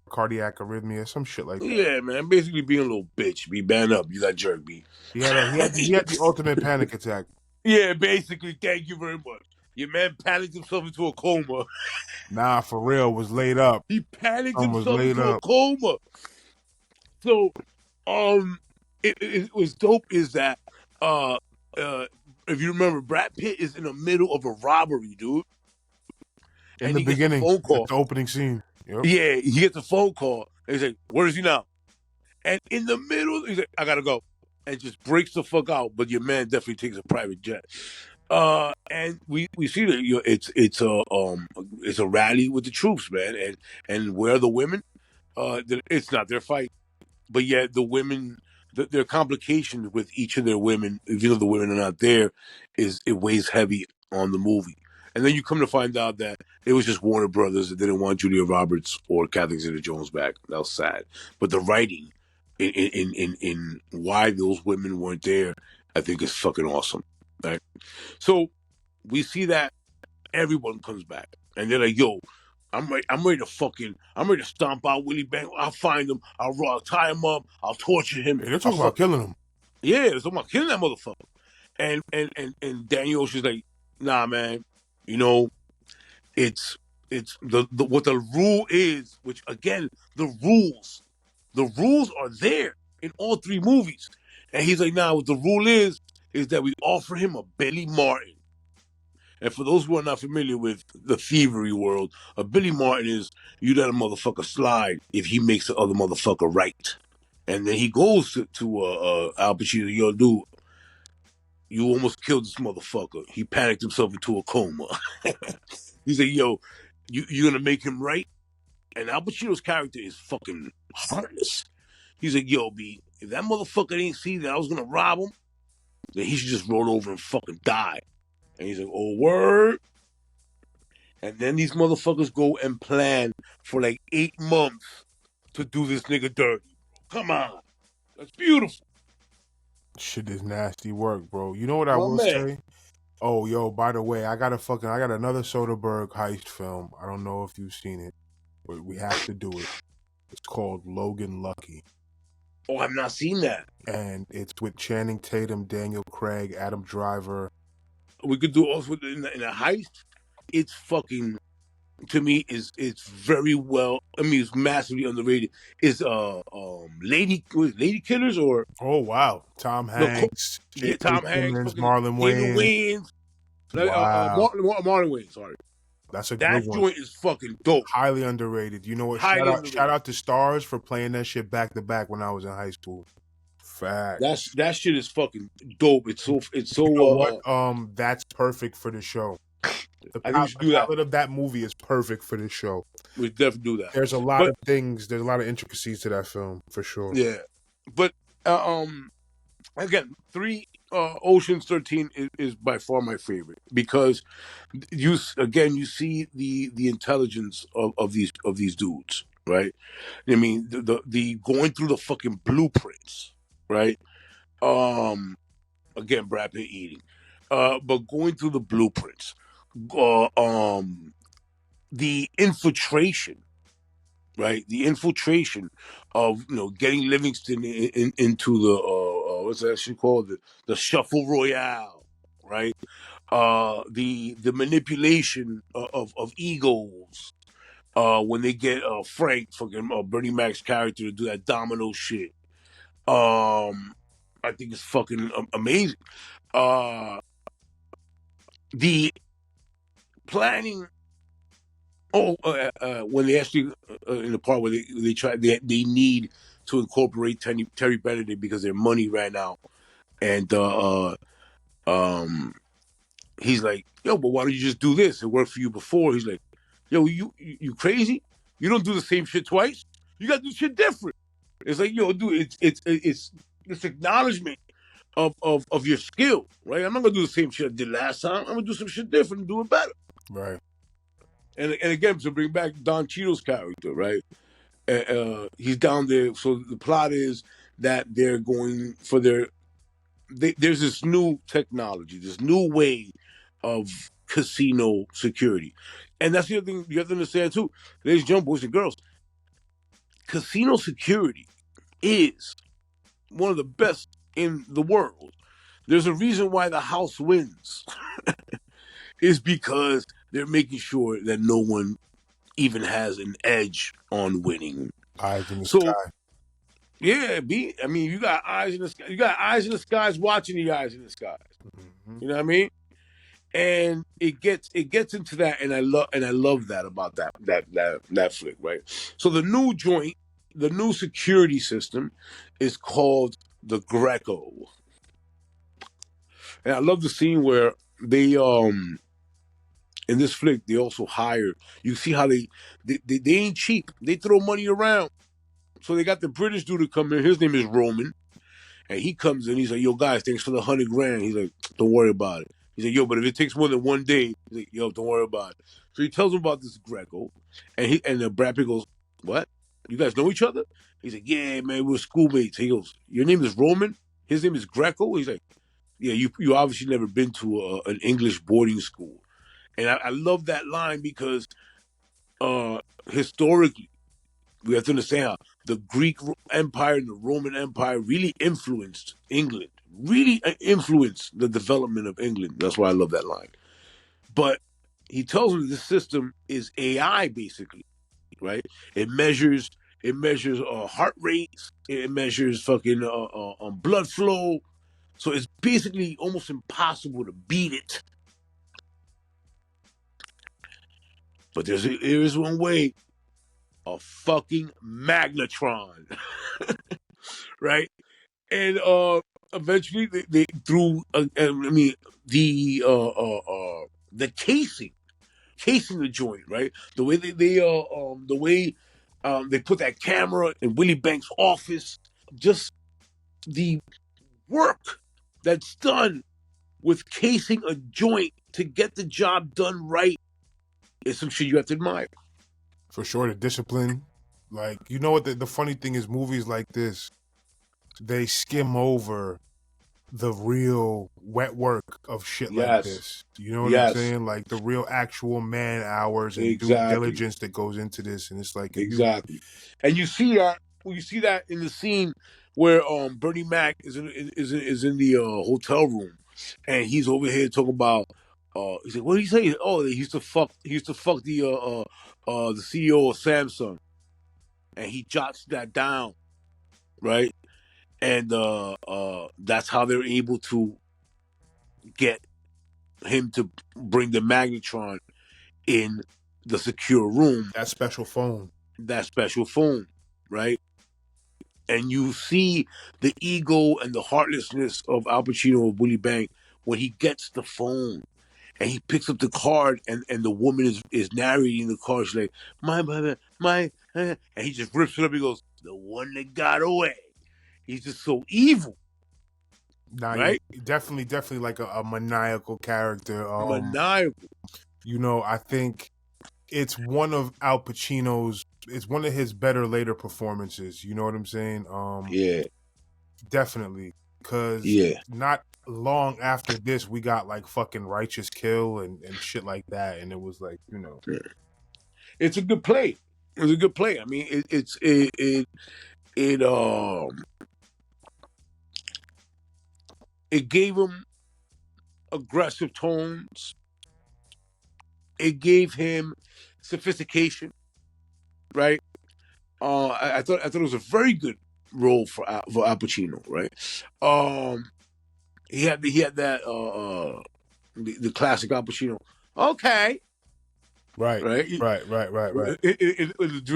cardiac arrhythmia, some shit like that. Yeah, man. Basically being a little bitch. Be man up. You got jerk me. He had the ultimate panic attack. Yeah, basically. Thank you very much. Your man panicked himself into a coma. Nah, for real, was laid up. He panicked Was himself laid into a up. coma. So, it was dope. Is that uh if you remember, Brad Pitt is in the middle of a robbery, dude, In and the he gets a beginning, phone at call. the opening scene. Yep. Yeah, he gets a phone call. And he's like, "Where is he now?" And in the middle, he's like, "I gotta go," and just breaks the fuck out. But your man definitely takes a private jet. And we see that it's a rally with the troops, man. And where are the women? It's not their fight, but yet the women, their complications with each of their women, even though the women are not there, it weighs heavy on the movie. And then you come to find out that it was just Warner Brothers that didn't want Julia Roberts or Catherine Zeta-Jones back. That was sad. But the writing in why those women weren't there, I think is fucking awesome. Right? So we see that everyone comes back, and they're like, "Yo, I'm ready. I'm ready to stomp out Willie Bank. I'll find him. I'll tie him up. I'll torture him. Yeah, they're I'll talking about fuck. killing him. Yeah, it's about killing that motherfucker." And Daniel Ocean's like, "Nah, man. You know, it's the what the rule is. Which again, the rules are there in all 3 movies." And he's like, "Nah, what the rule is that we offer him a Billy Martin." And for those who are not familiar with the thievery world, a Billy Martin is you let a motherfucker slide if he makes the other motherfucker right. And then he goes to Al Pacino, "Yo, dude, you almost killed this motherfucker. He panicked himself into a coma." He's like, "Yo, you're gonna make him right?" And Al Pacino's character is fucking heartless. He's like, "Yo, B, if that motherfucker didn't see that I was gonna rob him, then he should just roll over and fucking die." And he's like, "Oh, word." And then these motherfuckers go and plan for like 8 months to do this nigga dirty. Come on. That's beautiful. Shit is nasty work, bro. You know what I My will man. say? Oh, yo, by the way, I got another Soderbergh heist film. I don't know if you've seen it, but we have to do it. It's called Logan Lucky. Oh, I've not seen that. And it's with Channing Tatum, Daniel Craig, Adam Driver. We could do also in a heist. It's fucking, to me, it's very well. I mean, it's massively underrated. It's Lady Killers or Oh wow, Tom no? Hanks, Yeah, J.K. Tom Hanks, Simmons, fucking Marlon Damon Wayans. Wayans, Wow, Marlon Wayans. Sorry. That's a good That one. joint is fucking dope. Highly underrated. You know what? Highly Shout underrated. out to Stars for playing that shit back to back when I was in high school. Facts. That shit is fucking dope. It's so You know what? That's perfect for the show. I think we should do that. Palette of that movie is perfect for the show. We definitely do that. There's a lot But of things. There's a lot of intricacies to that film for sure. yeah, but again, Ocean's 13 is by far my favorite because you see the intelligence of these dudes, right? I mean, the going through the fucking blueprints, right? Again, Brad Pitt eating, but going through the blueprints, uh, um, the infiltration, right? The infiltration of getting Livingston into the what's that shit called, the shuffle royale, right? The manipulation of egos. When they get Frank, fucking Bernie Mac's character, to do that domino shit. I think it's fucking amazing. The planning. When they actually in the part where they need to incorporate Terry Benedict because their money ran out, and he's like, yo, but why don't you just do this? It worked for you before. He's like, yo, you crazy? You don't do the same shit twice. You got to do shit different. It's like, yo, dude, it's this acknowledgement of your skill, right? I'm not gonna do the same shit I did last time. I'm gonna do some shit different and do it better. Right. And again, to bring back Don Cheadle's character, right? He's down there. So the plot is that they're going for there's this new technology, this new way of casino security. And that's the other thing you have to understand too. Ladies and gentlemen, boys and girls, casino security is one of the best in the world. There's a reason why the house wins. Is because they're making sure that no one even has an edge on winning. Eyes in the So, sky. yeah, I mean, you got eyes in the sky. You got eyes in the skies watching the eyes in the skies. Mm-hmm. You know what I mean? And it gets into that, and I love that about that flick, right? So the new joint, the new security system, is called the Greco, and I love the scene where they in this flick, they also hire. You see how they ain't cheap. They throw money around. So they got the British dude to come in. His name is Roman, and he comes in. He's like, "Yo, guys, thanks for the $100,000." He's like, "Don't worry about it." He's like, "Yo, but if it takes more than one day," he's like, "Yo, don't worry about it." So he tells him about this Greco, and the Brad Pitt goes, "What? You guys know each other?" He's like, "Yeah, man, we're schoolmates." He goes, "Your name is Roman. His name is Greco." He's like, "Yeah, you obviously never been to an English boarding school." And I love that line because historically, we have to understand how the Greek Empire and the Roman Empire really influenced England, really influenced the development of England. That's why I love that line. But he tells them this system is AI basically, right? It measures heart rates, it measures fucking blood flow. So it's basically almost impossible to beat it. But there is one way: a fucking magnetron, right? And eventually they through I mean the casing the joint, right? The way they put that camera in Willie Banks' office, just the work that's done with casing a joint to get the job done right is some shit you have to admire. For sure, the discipline. Like, you know what? The funny thing is, movies like this, they skim over the real wet work of shit like Yes. this. You know what I'm Yes. saying? Like the real actual man hours and due Exactly. diligence that goes into this. And it's like, if Exactly. And you see that in the scene where Bernie Mac is in the hotel room, and he's over here talking about he's like, what did he say? Oh, he used to fuck the CEO of Samsung, and he jots that down, right? And that's how they're able to get him to bring the magnetron in the secure room, That special phone. right? And you see the ego and the heartlessness of Al Pacino of Willie Bang when he gets the phone and he picks up the card and the woman is narrating the card. She's like, and he just rips it up. He goes, the one that got away. He's just so evil. Nah, right? Definitely like a maniacal character. Maniacal. You know, I think it's one of Al Pacino's. It's one of his better later performances. You know what I'm saying? Yeah. Definitely, because not long after this, we got like fucking Righteous Kill and shit like that, and it was like, you know, it's a good play. It's a good play. I mean, it gave him aggressive tones. It gave him sophistication, right? I thought it was a very good role for Al Pacino, right? He had that the classic Al Pacino. Okay, right. During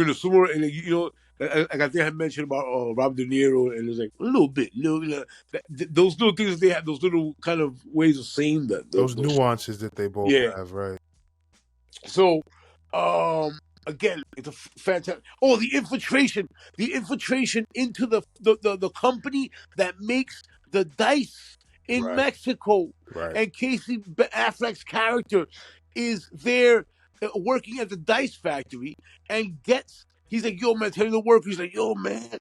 the summer, and you know, like I think I had mentioned about Robert De Niro, and it's like a little bit, those little things they have, those little kind of ways of saying that, those nuances that they both have, right? So, again, it's a fantastic. Oh, the infiltration into the company that makes the dice in Mexico, and Casey Affleck's character is there working at the dice factory and he's like, yo, man, tell the workers, he's like, yo, man.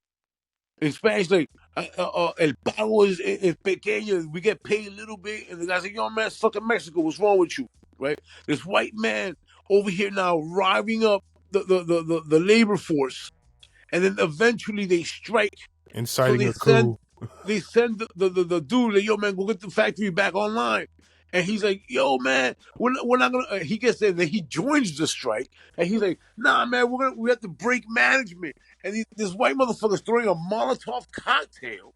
In Spanish, like, el pago es pequeño, we get paid a little bit. And the guy's like, yo, man, it's fucking Mexico, what's wrong with you? Right? This white man over here now riving up the labor force. And then eventually they strike. Inciting a coup. They send the dude, like, yo, man, go get the factory back online. And he's like, yo, man, we're not going to, he gets there, and then he joins the strike. And he's like, nah, man, we have to break management. And this white motherfucker's throwing a Molotov cocktail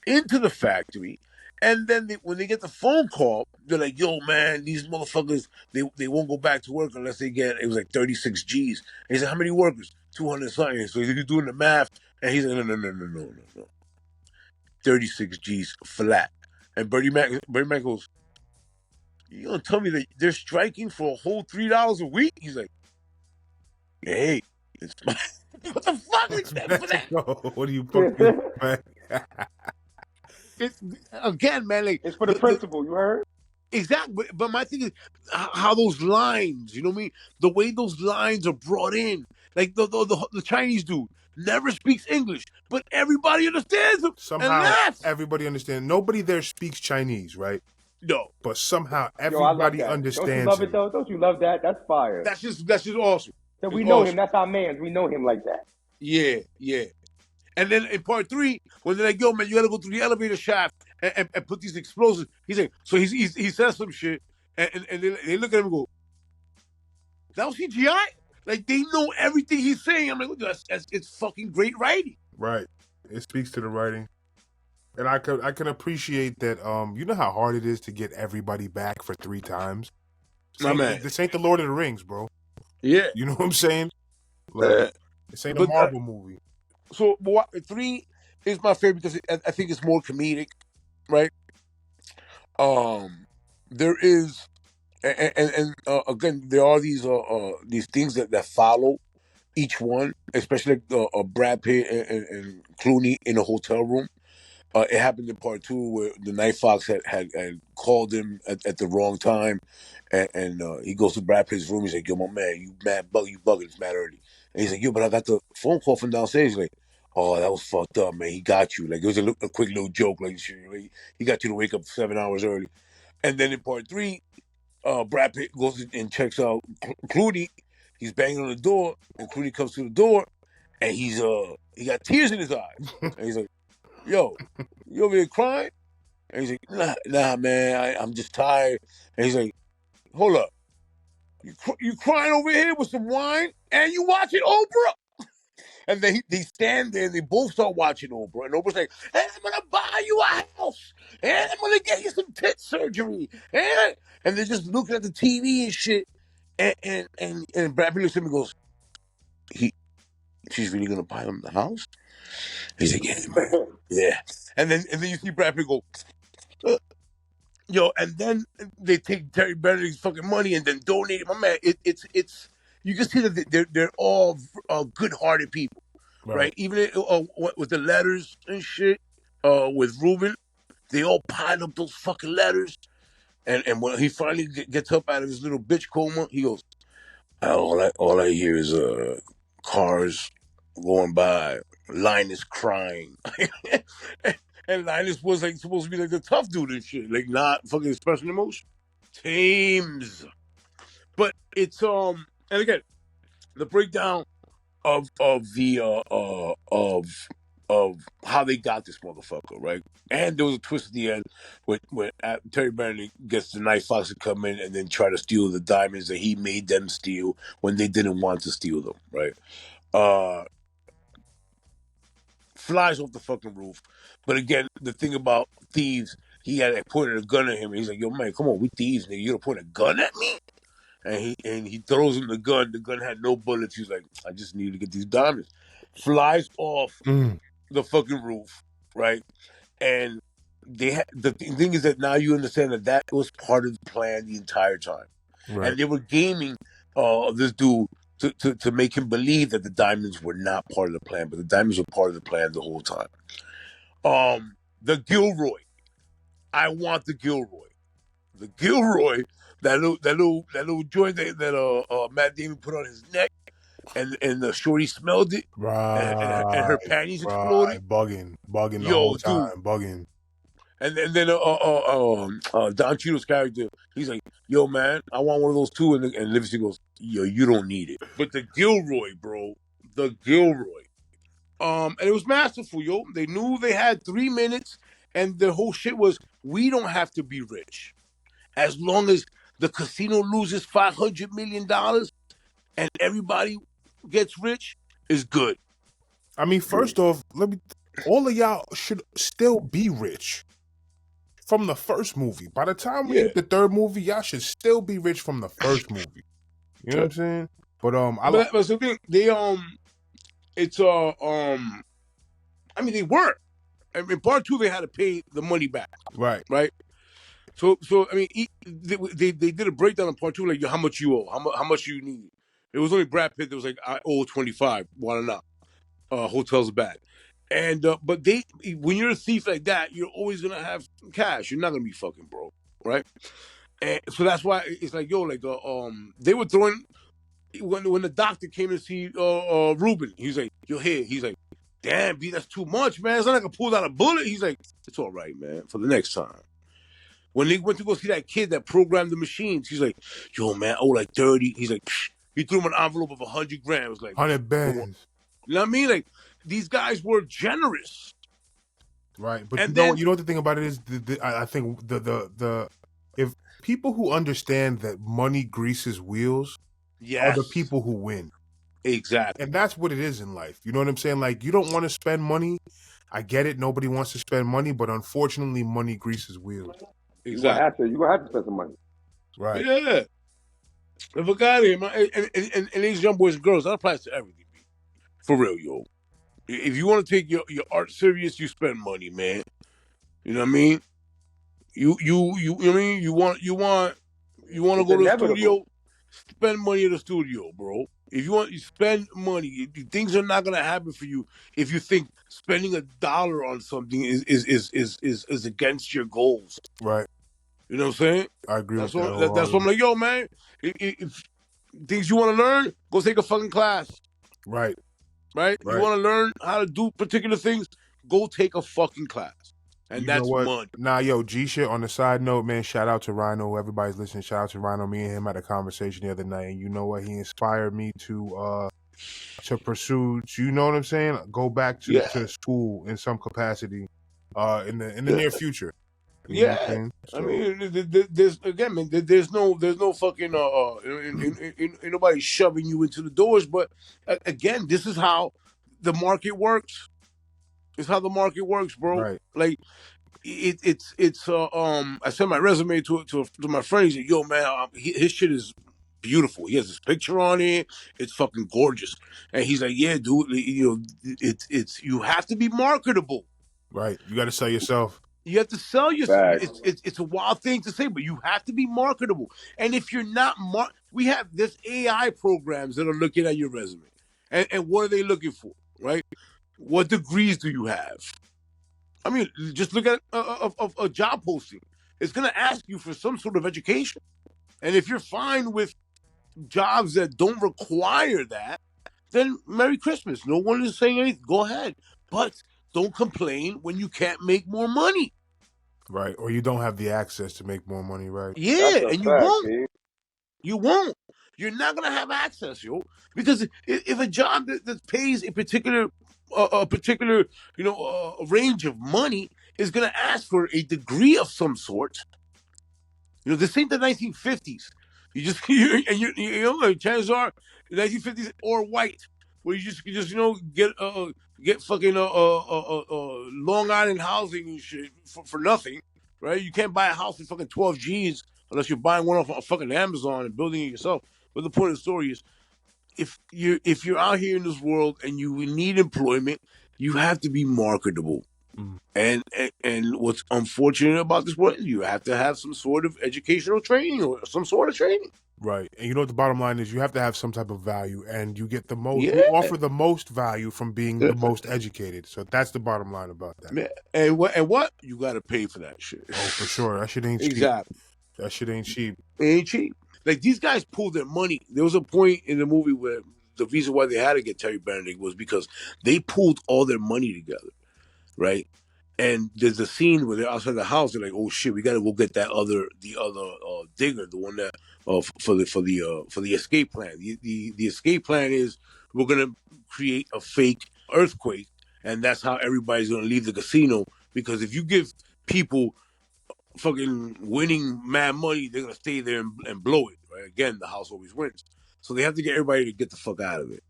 into the factory. And then when they get the phone call, they're like, yo, man, these motherfuckers, they won't go back to work unless they get, it was like 36 G's. And he said, how many workers? 200 something. So he's doing the math. And he's like, no. 36 G's flat. And Bertie Mac goes, you gonna tell me that they're striking for a whole $3 a week? He's like, hey, it's my... what the fuck is that for that? What are you fucking, man? It's, again, man, like, it's for the principle, you heard? Exactly, but my thing is how those lines, you know what I mean? The way those lines are brought in, like the Chinese dude never speaks English, but everybody understands him. Somehow, everybody understands. Nobody there speaks Chinese, right? No, but somehow everybody understands. Don't you love it though? Don't you love that? That's fire. That's just awesome. So we know him. That's our man. We know him like that. Yeah. And then in part 3, when they're like, yo, man, you gotta go through the elevator shaft and put these explosives. He's like, so he says some shit, and they look at him and go, that was CGI? Like, they know everything he's saying. I'm like, it's fucking great writing. Right. It speaks to the writing. And I can appreciate that. You know how hard it is to get everybody back for 3 times. This ain't the Lord of the Rings, bro. Yeah, you know what I'm saying. Like, this ain't a Marvel movie. So 3 is my favorite because I think it's more comedic, right? There is, and again, there are these things that follow each one, especially Brad Pitt and Clooney in a hotel room. It happened in part 2 where the Night Fox had called him at the wrong time, and he goes to Brad Pitt's room. He's like, yo, my man, you bugging, it's mad early. And he's like, yo, but I got the phone call from downstairs. He's like, oh, that was fucked up, man. He got you. Like, it was a quick little joke. Like, he got you to wake up 7 hours early. And then in part 3, Brad Pitt goes and checks out Clooney. He's banging on the door, and Clooney comes to the door, and he got tears in his eyes. And he's like, yo, you over here crying? And he's like, nah, man, I'm just tired. And he's like, hold up. You crying over here with some wine and you watching Oprah? And then they stand there and they both start watching Oprah. And Oprah's like, hey, I'm going to buy you a house. And I'm going to get you some tit surgery. And they're just looking at the TV and shit. And Brad Pitt looks at me and goes, she's really gonna buy him the house? He's like, yeah, man. Yeah. And then you see Brad Pitt go, "Uh," yo, and then they take Terry Benedict's fucking money and then donate it. My man, it's you can see that they're all good-hearted people, right? Even with the letters and shit, with Ruben, they all piled up those fucking letters. And when he finally gets up out of his little bitch coma, he goes, all I hear is cars going by, Linus crying. And Linus was like supposed to be like the tough dude and shit, like not fucking expressing emotion. Teams. But it's and again, the breakdown of the of how they got this motherfucker, right? And there was a twist at the end when Terry Benedict gets the Night Fox to come in and then try to steal the diamonds that he made them steal when they didn't want to steal them, right? Flies off the fucking roof. But again, the thing about thieves, he had pointed a gun at him. And he's like, "Yo, man, come on, we thieves, nigga. You gonna point a gun at me?" And he throws him the gun. The gun had no bullets. He's like, "I just need to get these diamonds." Flies off the fucking roof, right? And the thing is that now you understand that was part of the plan the entire time, Right. and they were gaming this dude to make him believe that the diamonds were not part of the plan, but the diamonds were part of the plan the whole time. The Gilroy, I want the Gilroy, that little joint that Matt Damon put on his neck, and the shorty smelled it, and her panties exploded. Bugging the Yo, whole dude. time, bugging. And then Don Cheadle's character, he's like, "Yo, man, I want one of those too." And Livingston goes, "Yo, you don't need it." But the Gilroy, bro, the Gilroy, and it was masterful, yo. They knew they had 3 minutes, and the whole shit was, we don't have to be rich, as long as the casino loses $500 million and everybody gets rich, is good. I mean, first off, all of y'all should still be rich from the first movie. By the time we hit the third movie, y'all should still be rich from the first movie. You know what I'm saying? But but the thing, they it's I mean, they were. I mean, part two, they had to pay the money back. Right. So I mean, they did a breakdown on part two, like, how much you owe, how much you need. It was only Brad Pitt that was like, I owe 25. Why not? Hotels are bad. And but when you're a thief like that, you're always gonna have cash. You're not gonna be fucking broke, right? And so that's why it's like, yo, like they were throwing when the doctor came to see Ruben. He's like, yo, here. He's like, damn, B, that's too much, man. It's not like I pulled out a bullet. He's like, it's all right, man. For the next time. When they went to go see that kid that programmed the machines, he's like, yo, man, I owe like 30. He's like, psh. He threw him an envelope of 100 grams, like 100 bands. You know what I mean? Like, these guys were generous. Right. But you know what the thing about it is? I think if people who understand that money greases wheels are the people who win. Exactly. And that's what it is in life. You know what I'm saying? Like, you don't want to spend money. I get it. Nobody wants to spend money, but unfortunately, money greases wheels. Exactly. You're going to have to spend some money. Right. Yeah. If a guy here, man, and these young boys and girls, that applies to everything. For real, yo. If you want to take your art serious, you spend money, man. You know what I mean? You know what I mean? You want to go to the studio, spend money at the studio, bro. If you spend money, things are not gonna happen for you if you think spending $1 on something is against your goals. Right. You know what I'm saying? I agree that's with what, that. That's what I'm like, yo, man. If things you want to learn, go take a fucking class. Right. You want to learn how to do particular things, go take a fucking class. And you that's money. Nah, yo, G shit, on the side note, man, shout out to Rhino. Everybody's listening. Shout out to Rhino. Me and him had a conversation the other night, and you know what? He inspired me to pursue, you know what I'm saying? Go back to school in some capacity in the near future. You know what I'm saying? So, I mean, there's again, man. There's no fucking ain't nobody shoving you into the doors. But again, this is how the market works. It's how the market works, bro. Right. Like it's I sent my resume to my friend. He's like, yo, man, his shit is beautiful. He has his picture on it. It's fucking gorgeous. And he's like, yeah, dude, it's you have to be marketable. Right. You got to sell yourself. You have to sell yourself. Facts. It's a wild thing to say, but you have to be marketable. And if you're not we have this AI programs that are looking at your resume. And what are they looking for, right? What degrees do you have? I mean, just look at a job posting. It's going to ask you for some sort of education. And if you're fine with jobs that don't require that, then Merry Christmas. No one is saying anything. Go ahead. But don't complain when you can't make more money. Right. Or you don't have the access to make more money, right? Yeah, That's and a you fact, won't. P. You won't. You're not going to have access, yo. Because if a job that pays a particular range of money is going to ask for a degree of some sort. This ain't the 1950s. Chances are the 1950s or white, where you just get fucking Long Island housing and shit for nothing, right? You can't buy a house for fucking 12 G's unless you're buying one off fucking Amazon and building it yourself. But the point of the story is, if you're out here in this world and you need employment, you have to be marketable. Mm. And what's unfortunate about this world is you have to have some sort of educational training or some sort of training. Right. And you know what the bottom line is? You have to have some type of value, and you get the most. Yeah. You offer the most value from being the most educated. So that's the bottom line about that. Yeah. And what you got to pay for that shit. Oh, for sure. That shit ain't cheap. Exactly. That shit ain't cheap. It ain't cheap. Like, these guys pulled their money. There was a point in the movie where the reason why they had to get Terry Benedict was because they pulled all their money together, right? And there's a scene where they're outside the house. They're like, "Oh shit, we gotta go get the other digger, the one that for the escape plan. The escape plan is we're gonna create a fake earthquake, and that's how everybody's gonna leave the casino. Because if you give people fucking winning mad money, they're gonna stay there and blow it. Right? Again, the house always wins. So they have to get everybody to get the fuck out of it."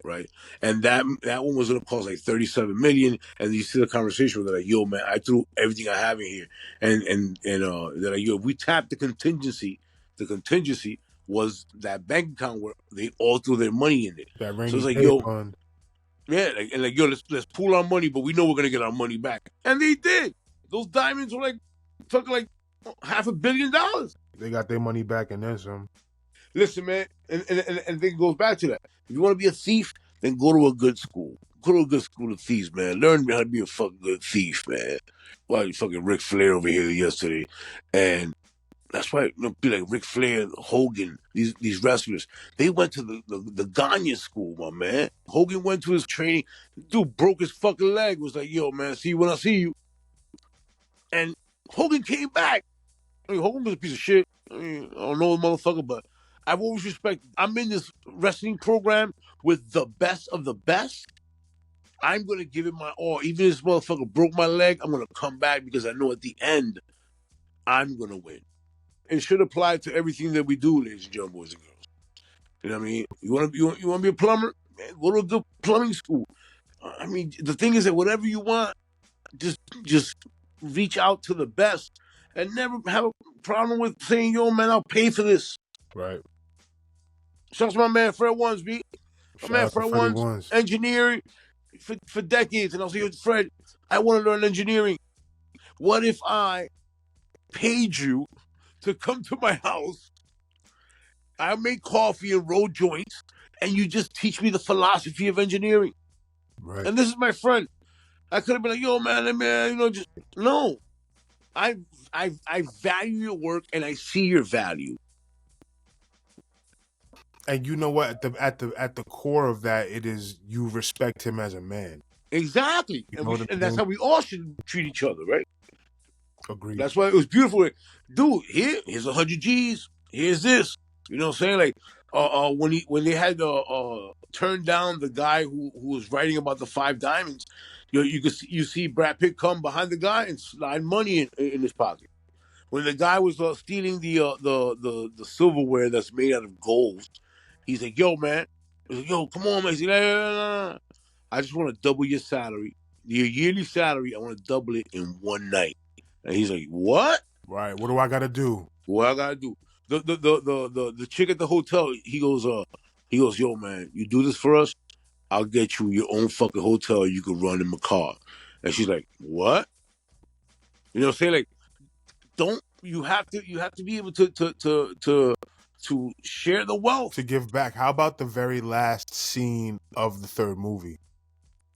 Right, and that one was gonna cost like $37 million. And you see the conversation where they're like, "Yo, man, I threw everything I have in here," and they're like, "Yo, if we tap the contingency was that bank account where they all threw their money in it." That So rainy it's like, day "Yo, fund. yeah," yo, let's pool our money, but we know we're gonna get our money back, and they did. Those diamonds were like fucking like $500 million. They got their money back and then some. Listen, man, and it goes back to that. If you want to be a thief, then go to a good school. Go to a good school of thieves, man. Learn how to be a fucking good thief, man. Why fucking Ric Flair over here yesterday, and that's why be like Ric Flair, Hogan, these wrestlers. They went to the Gagne school, my man. Hogan went to his training. Dude broke his fucking leg. Was like, "Yo, man, see you when I see you." And Hogan came back. I mean, Hogan was a piece of shit. I mean, I don't know the motherfucker, but I've always respected. I'm in this wrestling program with the best of the best. I'm gonna give it my all. Even if this motherfucker broke my leg, I'm gonna come back because I know at the end I'm gonna win. It should apply to everything that we do, ladies and gentlemen, boys and girls. You know what I mean? You want to be a plumber? Man, go to a good plumbing school. I mean, the thing is that whatever you want, just reach out to the best and never have a problem with saying, "Yo, man, I'll pay for this." Right. Shout out to my man Fred Onesby. My man Fred Ones, engineering for decades. And I'll say, "Fred, I want to learn engineering. What if I paid you to come to my house? I make coffee and roll joints, and you just teach me the philosophy of engineering." Right. And this is my friend. I could have been like, "Yo, man, just no." I value your work and I see your value. And you know what? At the core of that, it is you respect him as a man. Exactly, and that's how we all should treat each other, right? Agreed. That's why it was beautiful. Dude, here's 100 G's. Here's this. You know what I'm saying? Like, when they had turned down the guy who was writing about the five diamonds, you see Brad Pitt come behind the guy and slide money in his pocket. When the guy was stealing the silverware that's made out of gold, he's like, "Yo, man, he's like, yo, come on, man." He's like, "No. I just want to double your salary, your yearly salary. I want to double it in one night." And he's like, "What? Right. What do I got to do?" What I gotta do?" the chick at the hotel. He goes, yo, man, you do this for us, I'll get you your own fucking hotel. You can run in my car. And she's like, what? You know what I'm saying? Like, don't you have to be able to share the wealth. To give back. How about the very last scene of the third movie?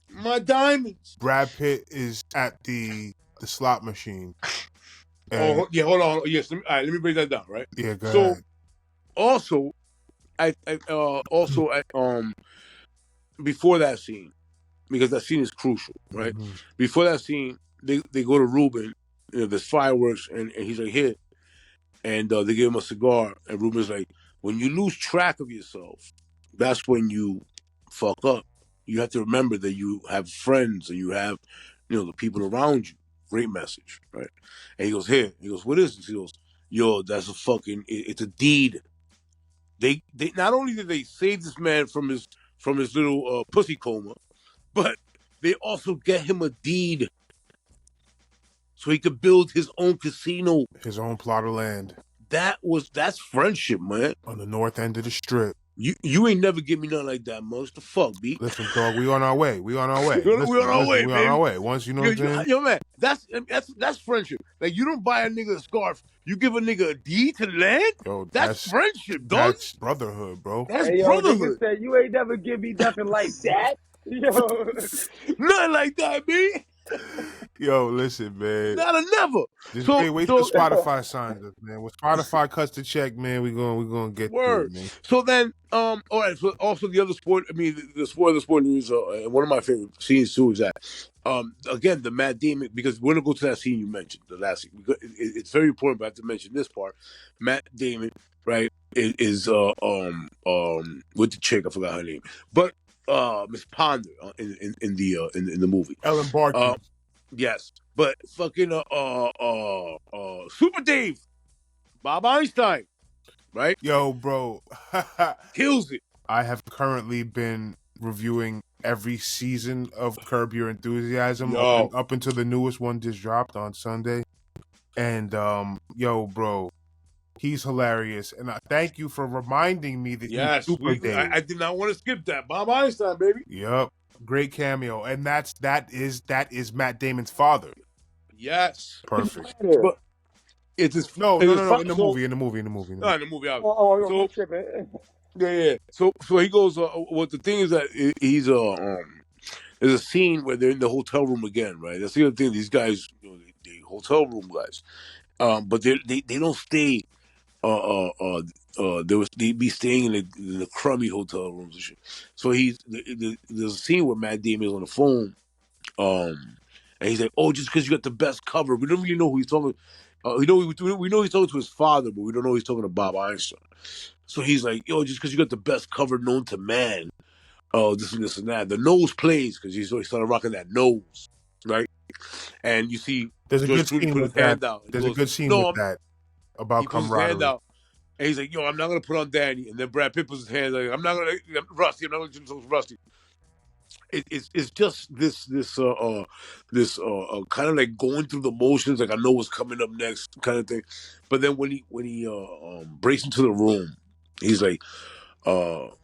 My diamonds. Brad Pitt is at the slot machine. And, Oh yeah, hold on. Yes, all right, let me break that down, right? yeah, go So ahead. also, before that scene, because that scene is crucial, right? Mhm. Before that scene, they go to Ruben, there's fireworks, and he's like, here. And they give him a cigar, and Ruben's like, when you lose track of yourself, that's when you fuck up. You have to remember that you have friends and you have, the people around you. Great message, right? And he goes, here. He goes, what is this? He goes, yo, that's a fucking, it's a deed. They not only did they save this man from his little pussy coma, but they also get him a deed so he could build his own casino. His own plot of land. That's friendship, man. On the north end of the strip. You ain't never give me nothing like that, man. What the fuck, B? Listen, dog, we on our way. We on our way. We on our way, we baby. on our way. Once, you know what I'm saying? Yo, man, that's friendship. Like, you don't buy a nigga a scarf. You give a nigga a deed to the land? Yo, That's friendship, dog. That's brotherhood, bro. That's Hey, yo, brotherhood. nigga said you ain't never give me nothing like that. Yo, Nothing like that, B. Yo, listen, man. Not a never. Just So, wait till Spotify signs us, man. When Spotify cuts the check, man, we gonna get to it, man. So then, all right. So also the other sport. I mean, the sport of the sport news. One of my favorite scenes too is that, again, the Matt Damon. Because we're gonna go to that scene you mentioned, the last scene. It's very important, but I have to mention this part. Matt Damon, right, is with the chick. I forgot her name, but Miss Ponder in the movie. Ellen Barkin. Yes, but fucking Super Dave, Bob Einstein, right? Yo, bro. Kills it. I have currently been reviewing every season of Curb Your Enthusiasm up until the newest one just dropped on Sunday. And yo, bro, he's hilarious. And I thank you for reminding me that he's Super Dave. I did not want to skip that. Bob Einstein, baby. Yep. Great cameo. And that is Matt Damon's father. Yes. Perfect. But it's his No, in the movie. No, in the movie, obviously. oh, tripping. Yeah. So he goes. What the thing is that he's there's a scene where they're in the hotel room again, right? That's the other thing. These guys, the hotel room guys, but they don't stay. They be staying in the crummy hotel rooms and shit. So there's a scene where Matt Damon is on the phone, and he's like, "Oh, just because you got the best cover, we don't really know who he's talking." We know he's talking to his father, but we don't know he's talking to Bob Einstein. So he's like, "Yo, just because you got the best cover known to man, this and this and that." The nose plays because he started rocking that nose, right? And you see, there's a good scene with that. There's a good scene with that about camaraderie. And he's like, "Yo, I'm not gonna put on Danny." And then Brad Pitt puts his hand like, "I'm not gonna Rusty. I'm not gonna do Rusty." It's just this kind of like going through the motions, like I know what's coming up next kind of thing. But then when he breaks into the room, he's like,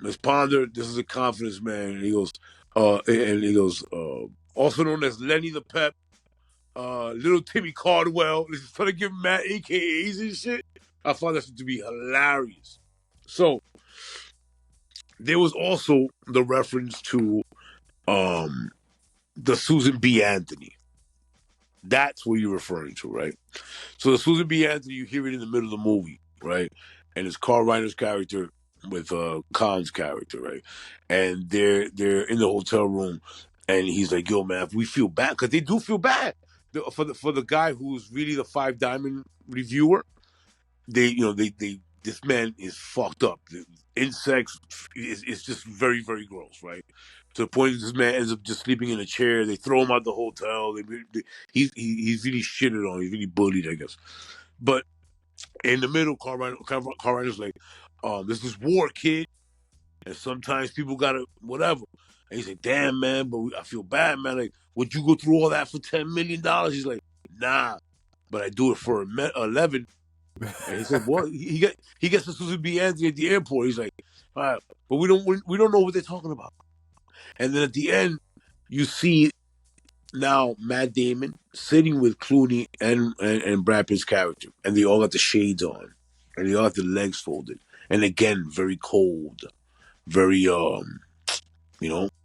"Miss Ponder, this is a confidence man." And he goes, also known as Lenny the Pep, little Timmy Cardwell. He's trying to give Matt AKAs and shit. I found that to be hilarious. So there was also the reference to the Susan B. Anthony. That's what you're referring to, right? So the Susan B. Anthony, you hear it in the middle of the movie, right? And it's Carl Reiner's character with Khan's character, right? And they're in the hotel room, and he's like, "Yo, man, if we feel bad, because they do feel bad for the guy who's really the Five Diamond reviewer. They this man is fucked up. The insects is just very, very gross, right? To the point that this man ends up just sleeping in a chair. They throw him out the hotel. He's really shitted on. He's really bullied, I guess. But in the middle, Carl Reiner's like, this is war, kid. And sometimes people gotta whatever. And he's like, damn, man, but I feel bad, man. Like, would you go through all that for $10 million? He's like, nah, but I do it for 11. And he said, "What?" He gets to Susan B. Anthony at the airport. He's like, "All right, but we don't know what they're talking about." And then at the end, you see now Matt Damon sitting with Clooney and Brad Pitt's character, and they all got the shades on, and they all have the legs folded, and again, very cold, very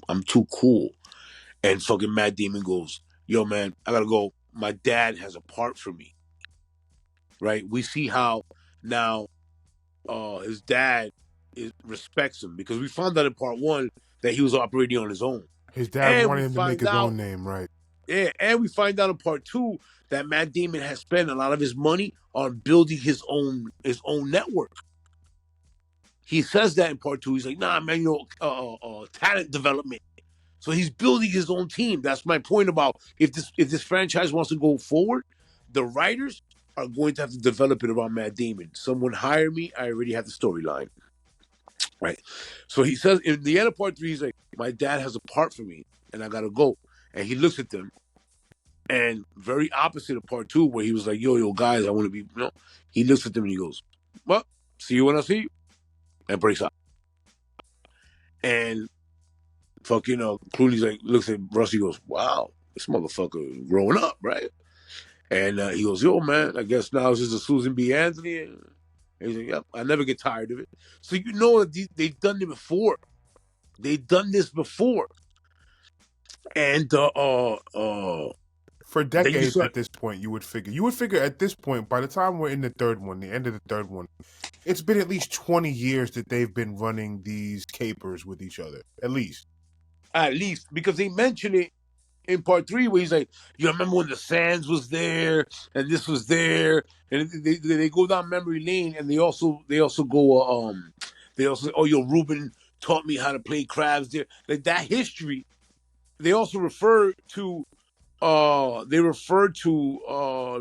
I'm too cool. And fucking Matt Damon goes, "Yo, man, I gotta go. My dad has a part for me." Right? We see how now his dad respects him because we found out in part one that he was operating on his own, His dad and wanted we him to make find his out, own name, right? yeah, and we find out in part two that Matt Damon has spent a lot of his money on building his own network. He says that in part two. He's like, "Nah, man, talent development." So he's building his own team. That's my point about if this franchise wants to go forward, the writers are going to have to develop it around Matt Damon. Someone hire me. I already have the storyline. Right. So he says in the end of part three, he's like, "My dad has a part for me, and I gotta go." And he looks at them, and very opposite of part two, where he was like, "Yo, guys, I want to be." He looks at them and he goes, "Well, see you when I see you," and breaks up. And fucking Clooney's like looks at Rusty, goes, "Wow, this motherfucker growing up, right?" And he goes, "Yo, man, I guess now it's just a Susan B. Anthony." And he's like, "Yep, I never get tired of it." So you know that they've done it before. They've done this before, and For then you decades saw, at this point, you would figure at this point, by the time we're in the third one, the end of the third one, it's been at least 20 years that they've been running these capers with each other. At least. because they mention it in part three where he's like, "You remember when the Sands was there and this was there," and they go down memory lane, and they also go they also, "Oh, yo, Ruben taught me how to play crabs there," like that history. They also refer to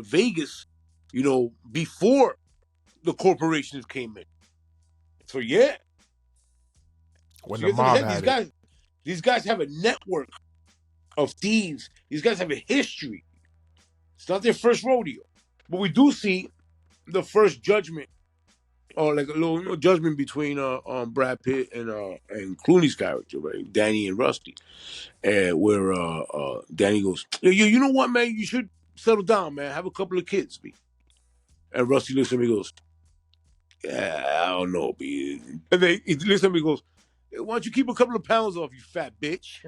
Vegas, before the corporations came in. So yeah, When so the you have to mob understand had it. these guys have a network of thieves. These guys have a history. It's not their first rodeo, but we do see the first judgment, or like a little judgment between Brad Pitt and Clooney's character, right, Danny and Rusty, and where Danny goes, You know what, man, you should settle down, man, have a couple of kids, B. And Rusty looks at me and goes, "Yeah, I don't know, B." And then he looks at me and goes, "Hey, why don't you keep a couple of pounds off, you fat bitch?"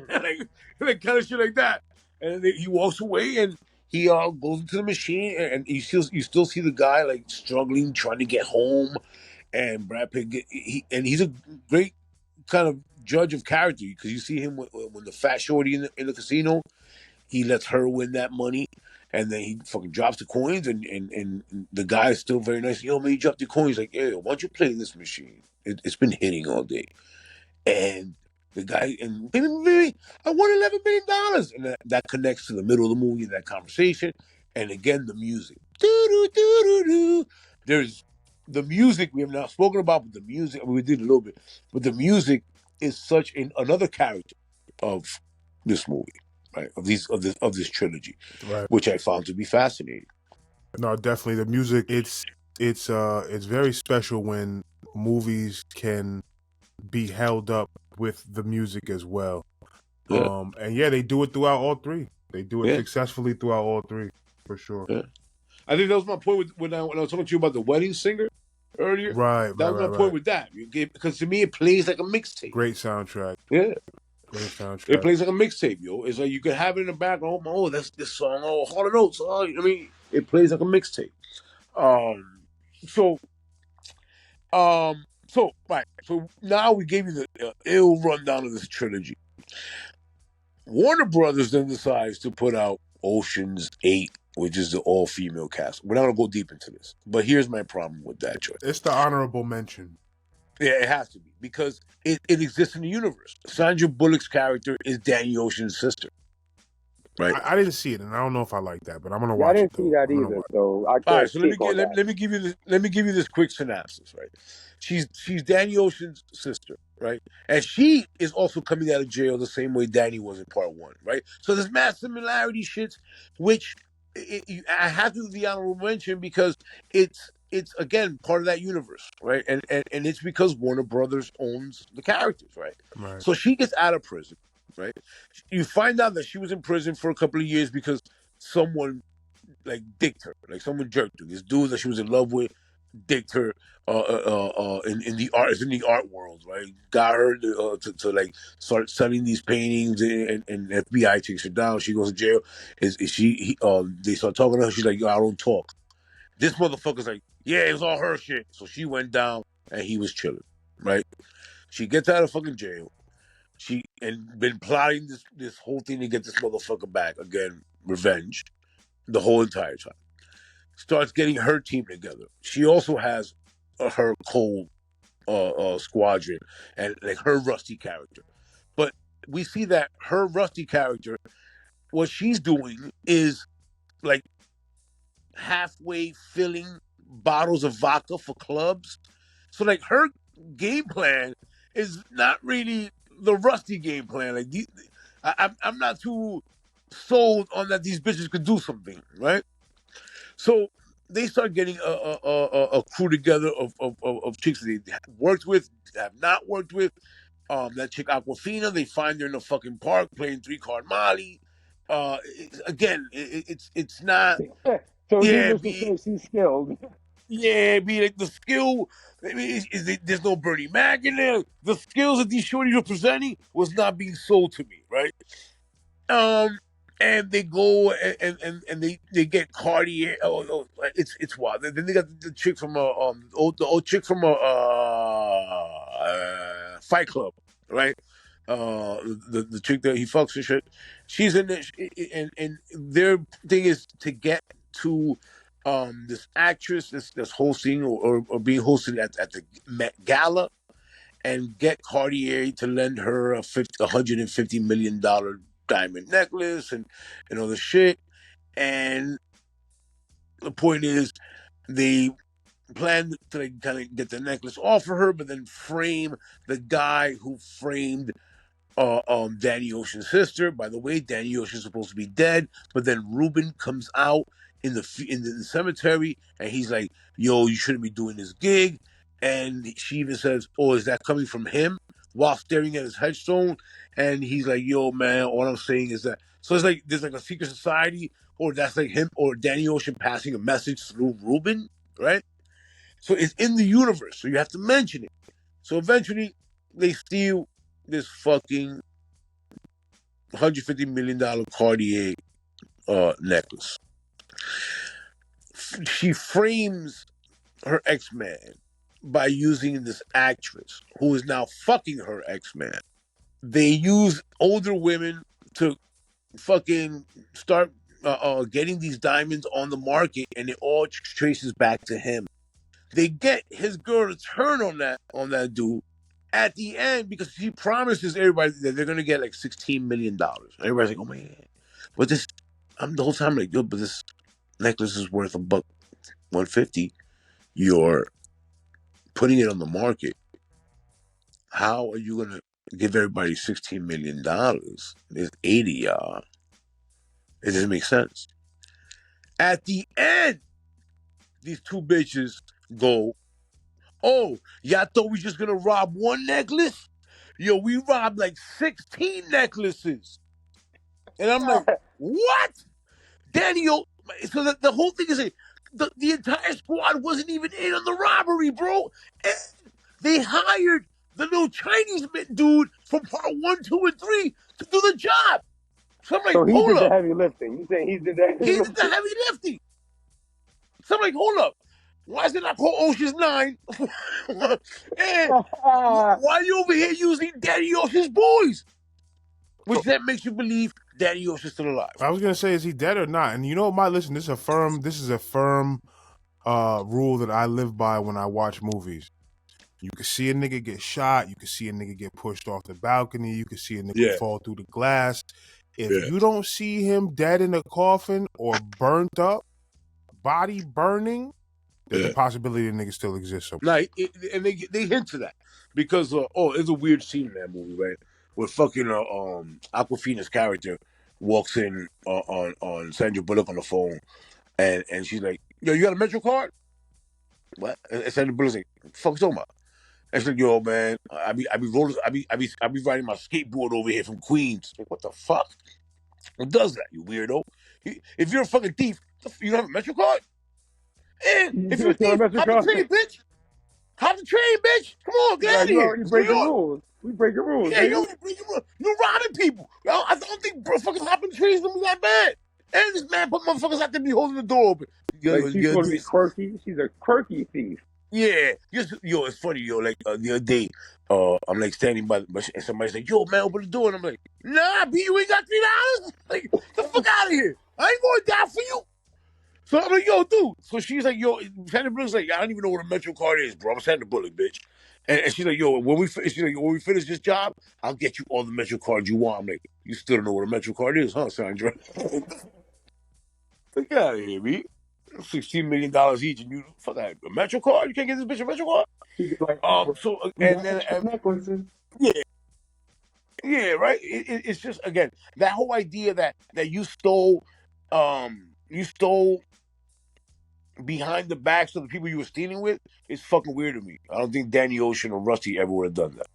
like kind of shit like that. And then he walks away, and he goes into the machine, and you still see the guy like struggling, trying to get home. And Brad Pitt, he's a great kind of judge of character because you see him when the fat shorty in the casino, he lets her win that money, and then he fucking drops the coins, and the guy is still very nice. "Yo, man, you dropped the coins." He's like, "Hey, why don't you play this machine? It's been hitting all day." And the guy, and baby, I won $11 million, and that connects to the middle of the movie, that conversation, and again the music. Do do do do do. There's the music we have not spoken about, but the music we did a little bit, but the music is such another character of this movie, right? Of this trilogy, Right. which I found to be fascinating. No, definitely the music. It's very special when movies can be held up with the music as well. Yeah, And yeah, they do it throughout all three. They do it yeah, successfully throughout all three, for sure. yeah. I think that was my point when I was talking to you about the wedding singer earlier. Right, That right, was my right, point right. with that because to me it plays like a mixtape. Great soundtrack. Yeah, Great it soundtrack. plays like a mixtape, yo. It's like you can have it in the background. Oh, that's this song. Oh, Hall and Oates. Oh, I mean, it plays like a mixtape. Um, so, right. So now we gave you the ill rundown of this trilogy. Warner Brothers then decides to put out Ocean's 8, which is the all-female cast. We're not gonna go deep into this, but here's my problem with that choice. It's the honorable mention. Yeah, it has to be because it exists in the universe. Sandra Bullock's character is Danny Ocean's sister, right? I didn't see it, and I don't know if I like that, but I'm gonna Yeah, I watch it didn't see though. that I'm gonna either, watch. so I All right, can't so let me speak get on let, that. let me give you this. Let me give you this quick synopsis, right? She's Danny Ocean's sister, right? And she is also coming out of jail the same way Danny was in part one, right? So there's mass similarity shits, which I have to do the honorable mention because it's again part of that universe, right? And it's because Warner Brothers owns the characters, right? Right. So she gets out of prison, right? You find out that she was in prison for a couple of years because someone like dicked her, like someone jerked her. This dude that she was in love with dicked her in the art, it's in the art world, right? Got her to like start selling these paintings, and FBI takes her down. She goes to jail. They start talking to her. She's like, yo, I don't talk. This motherfucker's like, yeah, it was all her shit. So she went down and he was chilling, right? She gets out of fucking jail. She and been plotting this whole thing to get this motherfucker back again, revenge, the whole entire time. Starts getting her team together. She also has her cold squadron and like her Rusty character. But we see that her Rusty character, what she's doing is like halfway filling bottles of vodka for clubs. So like her game plan is not really the Rusty game plan. Like I'm not too sold on that these bitches could do something, right? So they start getting a crew together of chicks that they worked with, have not worked with. That chick Aquafina, they find her in the fucking park playing 3-card Molly. It's not. So Yeah, needless to be say, she's skilled. yeah, be like the skill. I mean, there's no Bernie Mac in there. The skills that these shorties were presenting was not being sold to me, right? And they go and they get Cartier. It's wild. Then they got the chick from the old chick from Fight Club, right? The chick that he fucks and shit. She's in it, and their thing is to get to this actress that's hosting or being hosted at the Met Gala and get Cartier to lend her $150 million diamond necklace and all the shit. And the point is, they plan to like, kind of get the necklace off of her, but then frame the guy who framed Danny Ocean's sister. By the way, Danny Ocean's supposed to be dead, but then Ruben comes out in the cemetery, and he's like, "Yo, you shouldn't be doing this gig." And she even says, "Oh, is that coming from him?" While staring at his headstone, and he's like, "Yo, man, all I'm saying is that." So it's like there's like a secret society, or that's like him or Danny Ocean passing a message through Ruben, right? So it's in the universe, so you have to mention it. So eventually, they steal this fucking $150 million Cartier necklace. She frames her ex-man by using this actress who is now fucking her ex-man. They use older women to fucking start getting these diamonds on the market, and it all traces back to him. They get his girl to turn on that dude at the end because he promises everybody that they're gonna get like $16 million. Everybody's like, "Oh man," but this, I'm the whole time like, "Yo, but this necklace is worth $150. You're putting it on the market. How are you gonna give everybody $16 million? There's 80 y'all. It doesn't make sense." At the end, these two bitches go, "Oh, y'all thought we just gonna rob one necklace? Yo, we robbed like 16 necklaces." And I'm like, "What?" Daniel, so the whole thing is the entire squad wasn't even in on the robbery, bro. And they hired the little Chinese dude from part 1, 2, and 3 to do the job. So I'm like, So he hold did the up. heavy lifting. You saying he did the heavy He did the lifting? heavy lifting. So I'm like, hold up. Why is it not called Ocean's 9? And why are you over here using Daddy Ocean's boys? Which that makes you believe Daddy Ocean's still alive. I was gonna say, is he dead or not? And you know, listen, this is a firm rule that I live by when I watch movies. You can see a nigga get shot, you can see a nigga get pushed off the balcony, you can see a nigga fall through the glass. If you don't see him dead in a coffin or burnt up, body burning, there's a possibility the nigga still exists. Like, and they hint to that because it's a weird scene in that movie, right? Where fucking Aquafina's character walks in on Sandra Bullock on the phone, and she's like, "Yo, you got a Metro card?" What? And Sandra Bullock's like, what the fuck you talking about? And she's like, yo, man, I be riding my skateboard over here from Queens. Like, what the fuck? Who does that, you weirdo? If you're a fucking thief, you don't have a Metro card? And You if you're a still a thief, Metro hop the card? train, bitch. Hop the train, bitch. Come on, get out Like of you here. already It's New breaking York. rules. We breaking rules, Yeah, nigga. you're robbing people. Yo, I don't think fucking hopping the trains gonna be that bad. And this man put motherfuckers out there be holding the door open. Like she's supposed to be quirky. She's a quirky thief. Yeah, yo, it's funny, yo. Like the other day, I'm like standing by, and somebody's like, "Yo, man, open the door," and I'm like, "Nah, B, you ain't got $3." Like, the fuck out of here! I ain't going down for you. So I'm like, "Yo, dude." So she's like, "Yo," Sandra Bullock's like, "I don't even know what a Metro card is, bro. I'm Sandra Bullock, bitch." And she's like, "Yo, when we finish this job, I'll get you all the Metro cards you want." I'm like, "You still don't know what a Metro card is, huh, Sandra?" Get out of here, B. $16 million each, and you fuck out a Metro card? You can't get this bitch a Metro card? She be like, So we and got then extra necklaces. yeah, right. It's just again that whole idea that you stole behind the backs of the people you were stealing with is fucking weird to me. I don't think Danny Ocean or Rusty ever would have done that.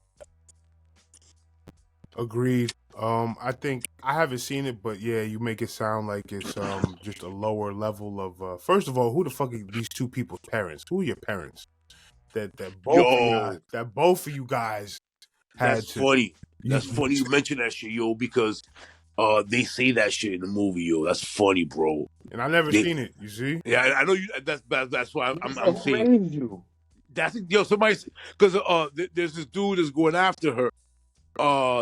Agreed. I think I haven't seen it, but yeah, you make it sound like it's just a lower level of. First of all, who the fuck are these two people's parents? Who are your parents? That Yo, both of you guys had that's to. funny. That's funny you mention that shit, yo, because they say that shit in the movie, yo. That's funny, bro. And I never seen it. You see? Yeah, I know you. That's why I'm Who saying. raised you? That's yo. Somebody because there's this dude that's going after her.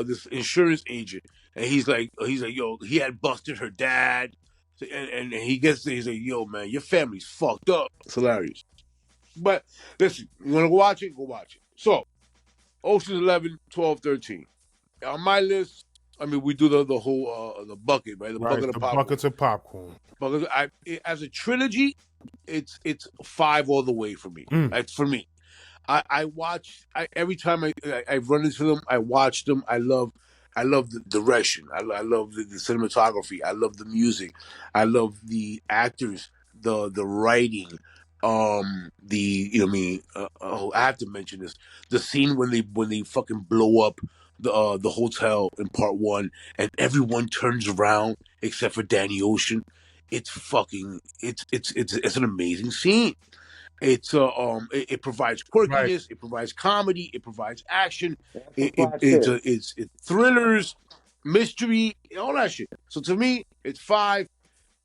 This insurance agent, and he's like, yo, he had busted her dad, and he gets there, he's like, yo, man, your family's fucked up. It's hilarious. But listen, you want to go watch it? Go watch it. So, Ocean's 11, 12, 13. On my list, I mean, we do the whole the bucket, right? The bucket of popcorn. Buckets of popcorn. Because as a trilogy, it's 5 all the way for me. Like for me. I watch every time I run into them. I watch them. I love the direction. I love the cinematography. I love the music. I love the actors. The writing. I have to mention this. The scene when they fucking blow up the hotel in part 1, and everyone turns around except for Danny Ocean. It's an amazing scene. It provides quirkiness, Right. it provides comedy, it provides action, That's some fly shit. it's thrillers, mystery, all that shit. So to me, it's 5.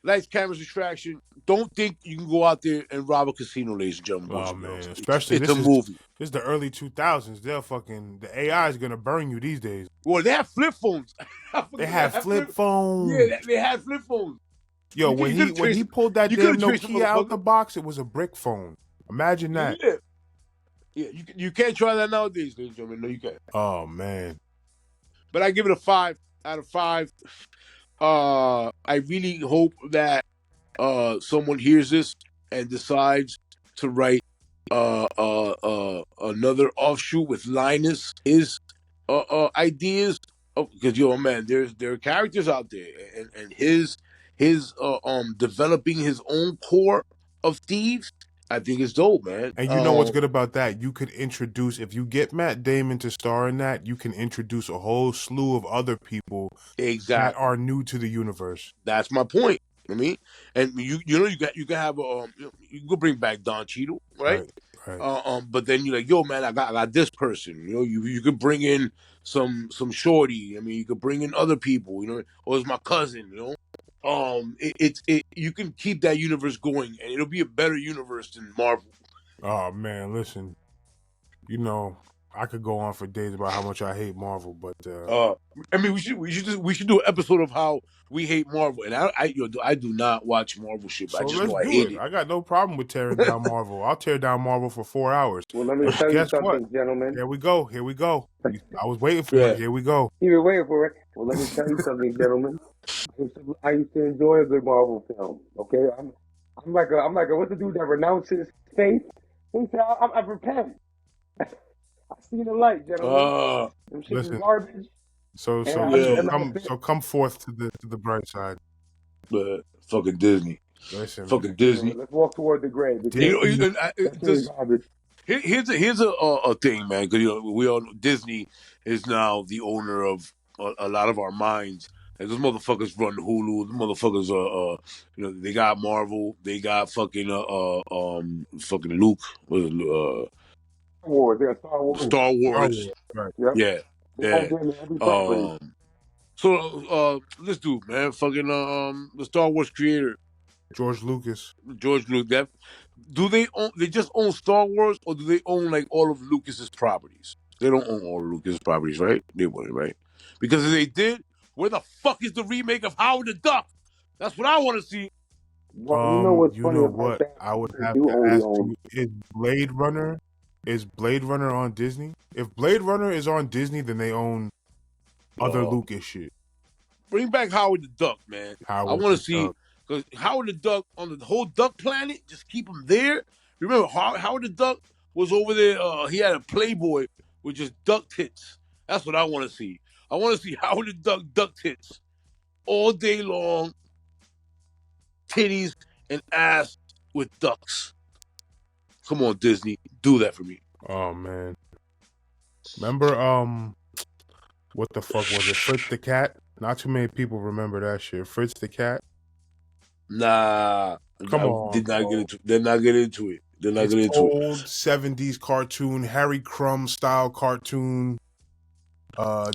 Lights, cameras, distraction. Don't think you can go out there and rob a casino, ladies and gentlemen. Oh man, especially it's a movie. This is the early 2000s. The AI is gonna burn you these days. Well, they have flip phones. They have flip phones. Yeah, they had flip phones. Yo, when he pulled that damn Nokia out the box, it was a brick phone. Imagine that. Yeah, you can't try that nowadays, ladies and gentlemen. No, you can't. Oh man. But I give it a 5 out of 5. I really hope that someone hears this and decides to write another offshoot with Linus his ideas. Because man, there are characters out there, and his developing his own core of thieves. I think it's dope, man. And you know what's good about that? You could introduce, if you get Matt Damon to star in that, you can introduce a whole slew of other people that are new to the universe. That's my point. I mean, and you can have you can bring back Don Cheadle, right? But then you're like, yo, man, I got this person. You know, you could bring in some shorty. I mean, you could bring in other people. You know, or it's my cousin. You know, you can keep that universe going, and it'll be a better universe than Marvel. Oh man, listen, you know, I could go on for days about how much I hate Marvel, but I mean, we should do an episode of how we hate Marvel, and I do not watch Marvel shit, but so I just let's know I do hate it. it. I got no problem with tearing down Marvel. I'll tear down Marvel for 4 hours. Well, let me tell you something, gentlemen. Here we go. I was waiting for it. Here we go. You were waiting for it. Well, let me tell you something, gentlemen. I used to enjoy a good Marvel film. Okay, I'm like a what's the dude that renounces faith? He said, I repent. I see the light, gentlemen. Them shit is garbage. So come forth to the bright side. But fucking Disney. Listen, Fucking man. Disney. Let's walk toward the grave because Disney. that shit is garbage. Here's a thing, man. Because we all know Disney is now the owner of a lot of our minds. And those motherfuckers run Hulu. The motherfuckers they got Marvel. They got fucking Luke. Wars, yeah, Star Wars. Star Star Wars. Wars. Right. Yep. Yeah, They own yeah. damn near every property. So this dude, man, fucking the Star Wars creator, George Lucas. George Lucas. Do they own? They just own Star Wars, or do they own like all of Lucas's properties? They don't own all of Lucas's properties, right? They wouldn't, right? Because if they did, where the fuck is the remake of Howard the Duck? That's what I want to see. Well, you know what's You funny know about what? that? I would They have do to only ask own. you: Is Blade Runner on Disney? If Blade Runner is on Disney, then they own other Lucas shit. Bring back Howard the Duck, man. I Howard want the to see Duck. because Howard the Duck on the whole Duck planet. Just keep him there. Remember, Howard the Duck was over there. He had a Playboy with just duck tits. That's what I want to see. I want to see Howard the duck tits all day long, titties and ass with ducks. Come on, Disney, do that for me. Oh man. Remember what the fuck was it? Fritz the Cat? Not too many people remember that shit. Fritz the Cat? Nah, Come I on, did not get bro. into. They're not getting into it. They're not It's getting into it. old 70s cartoon, Harry Crumb style cartoon.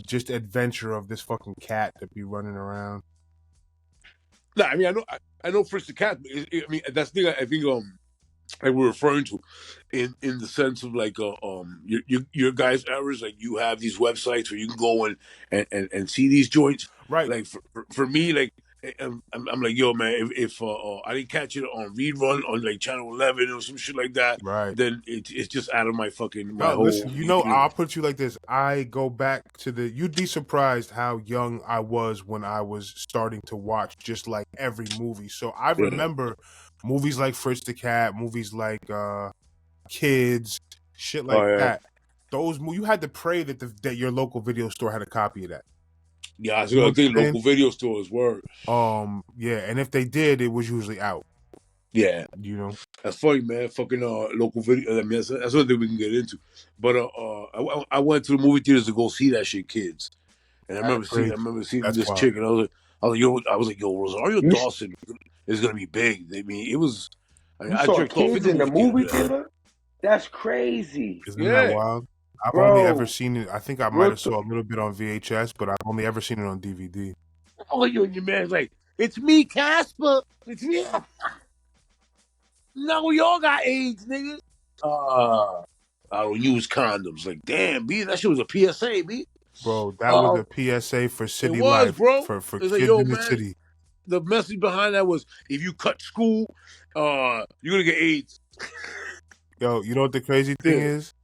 Just adventure of this fucking cat that be running around. Nah, I mean, I know Fritz the Cat. I mean, that's the thing. I think like we're referring to in the sense of like your guys' errors. Like you have these websites where you can go and see these joints. Right. Like for me, like I'm like, yo, man, if I didn't catch it on rerun on like channel 11 or some shit like that, Right. then it's just out of my fucking my No, whole. listen, I'll put you like this. I go back to you'd be surprised how young I was when I was starting to watch just like every movie. So I remember movies like Fritz the Cat, movies like Kids, shit like that. Those you had to pray that your local video store had a copy of that. Yeah, I think local video stores were. Yeah, and if they did, it was usually out. Yeah, that's funny, man. Fucking local video. I mean, that's one thing we can get into. But I went to the movie theaters to go see that shit, Kids, and I remember seeing this chick, and I was like, yo, Rosario Dawson is gonna be big. I mean, it was. You I saw jerked off Kids in the movie theater? That's crazy. Isn't that wild? I've only ever seen it. I think I might have saw a little bit on VHS, but I've only ever seen it on DVD. Oh, you and your man's like, it's me, Casper. It's me. No, we all got AIDS, nigga. I don't use condoms. Like, damn, B, that shit was a PSA, B. Bro, that was a PSA for city life, bro. for kids like, yo, in the man, city. The message behind that was, if you cut school, you're gonna get AIDS. Yo, you know what the crazy thing is?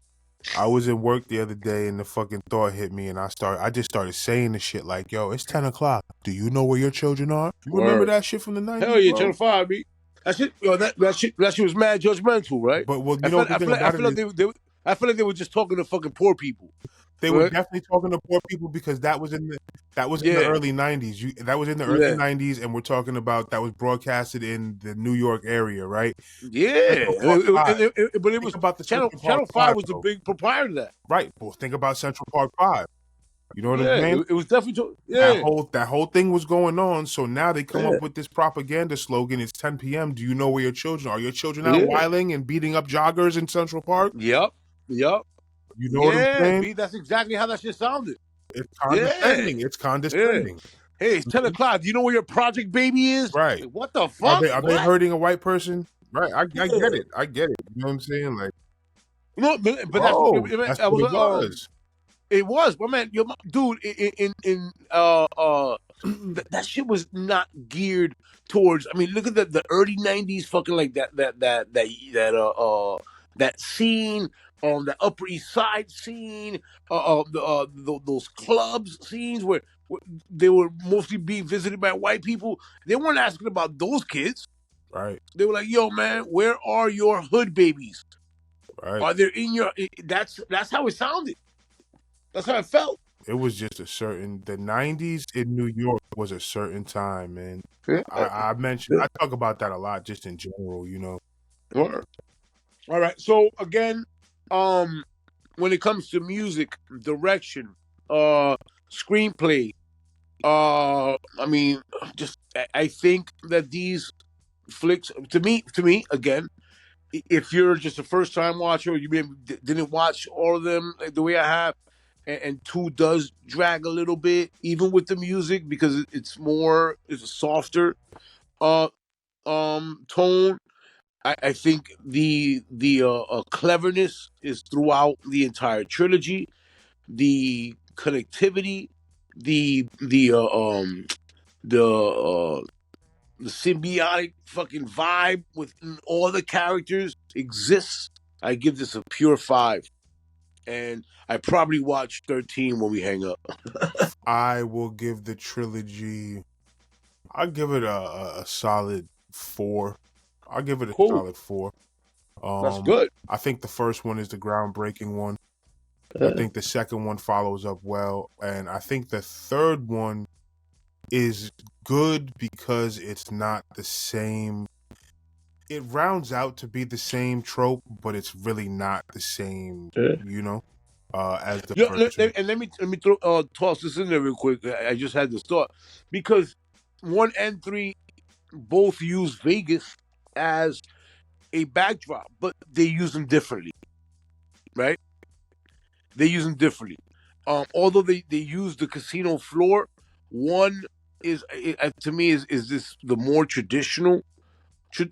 I was in work the other day and the fucking thought hit me and I just started saying the shit like, yo, it's 10 o'clock. Do you know where your children are? You remember that shit from the 90s? Hell yeah, bro? Channel 5, B. That shit, yo, that shit was mad judgmental, right? But you know what the thing about it is? I feel like they were just talking to fucking poor people. They were definitely talking to poor people because that was in the early 90s. That was in the early 90s, and we're talking about that was broadcasted in the New York area, right? Yeah, but it was about the Channel 5 was the big proprietor of that. Right. Well, think about Central Park 5. You know what I'm saying? It was definitely that whole thing was going on. So now they come up with this propaganda slogan. It's 10 p.m. Do you know where your children are? Are your children out whiling and beating up joggers in Central Park? Yep. You know what I'm saying? B, that's exactly how that shit sounded. It's condescending. It's condescending. Hey, it's 10 o'clock. Do you know where your project baby is? Right. Like, what the fuck? Are they hurting a white person? Right. I get it. I get it. You know what I'm saying? Like, no, but that's what it was. It was, but man, dude, that shit was not geared towards. I mean, look at the early '90s, fucking like that scene on the Upper East Side scene, those clubs scenes where they were mostly being visited by white people. They weren't asking about those kids, right? They were like, "Yo, man, where are your hood babies? Right? Are they in your?" That's how it sounded. That's how it felt. It was just the '90s in New York was a certain time, man. Yeah. I talk about that a lot just in general, you know. All right. So again, when it comes to music, direction, screenplay, I mean, just I think that these flicks, to me, again, if you're just a first time watcher, or you maybe didn't watch all of them like the way I have, and two does drag a little bit, even with the music, because it's a softer uh tone. I think the cleverness is throughout the entire trilogy. The connectivity, the the the symbiotic fucking vibe within all the characters exists. I give this a pure 5, and I probably watch 13 when we hang up. I will give the trilogy. I'll give it a solid 4. I'll give it a Cool, solid 4. that's good. I think the first one is the groundbreaking one. I think the second one follows up well, and I think the third one is good because it's not the same. It rounds out to be the same trope, but it's really not the same, you know, as the Yeah, first two. and let me throw toss this in there real quick. I just had this thought because 1 and 3 both use Vegas as a backdrop, but they use them differently, right? They use them differently. Although they use the casino floor, one to me is this the more traditional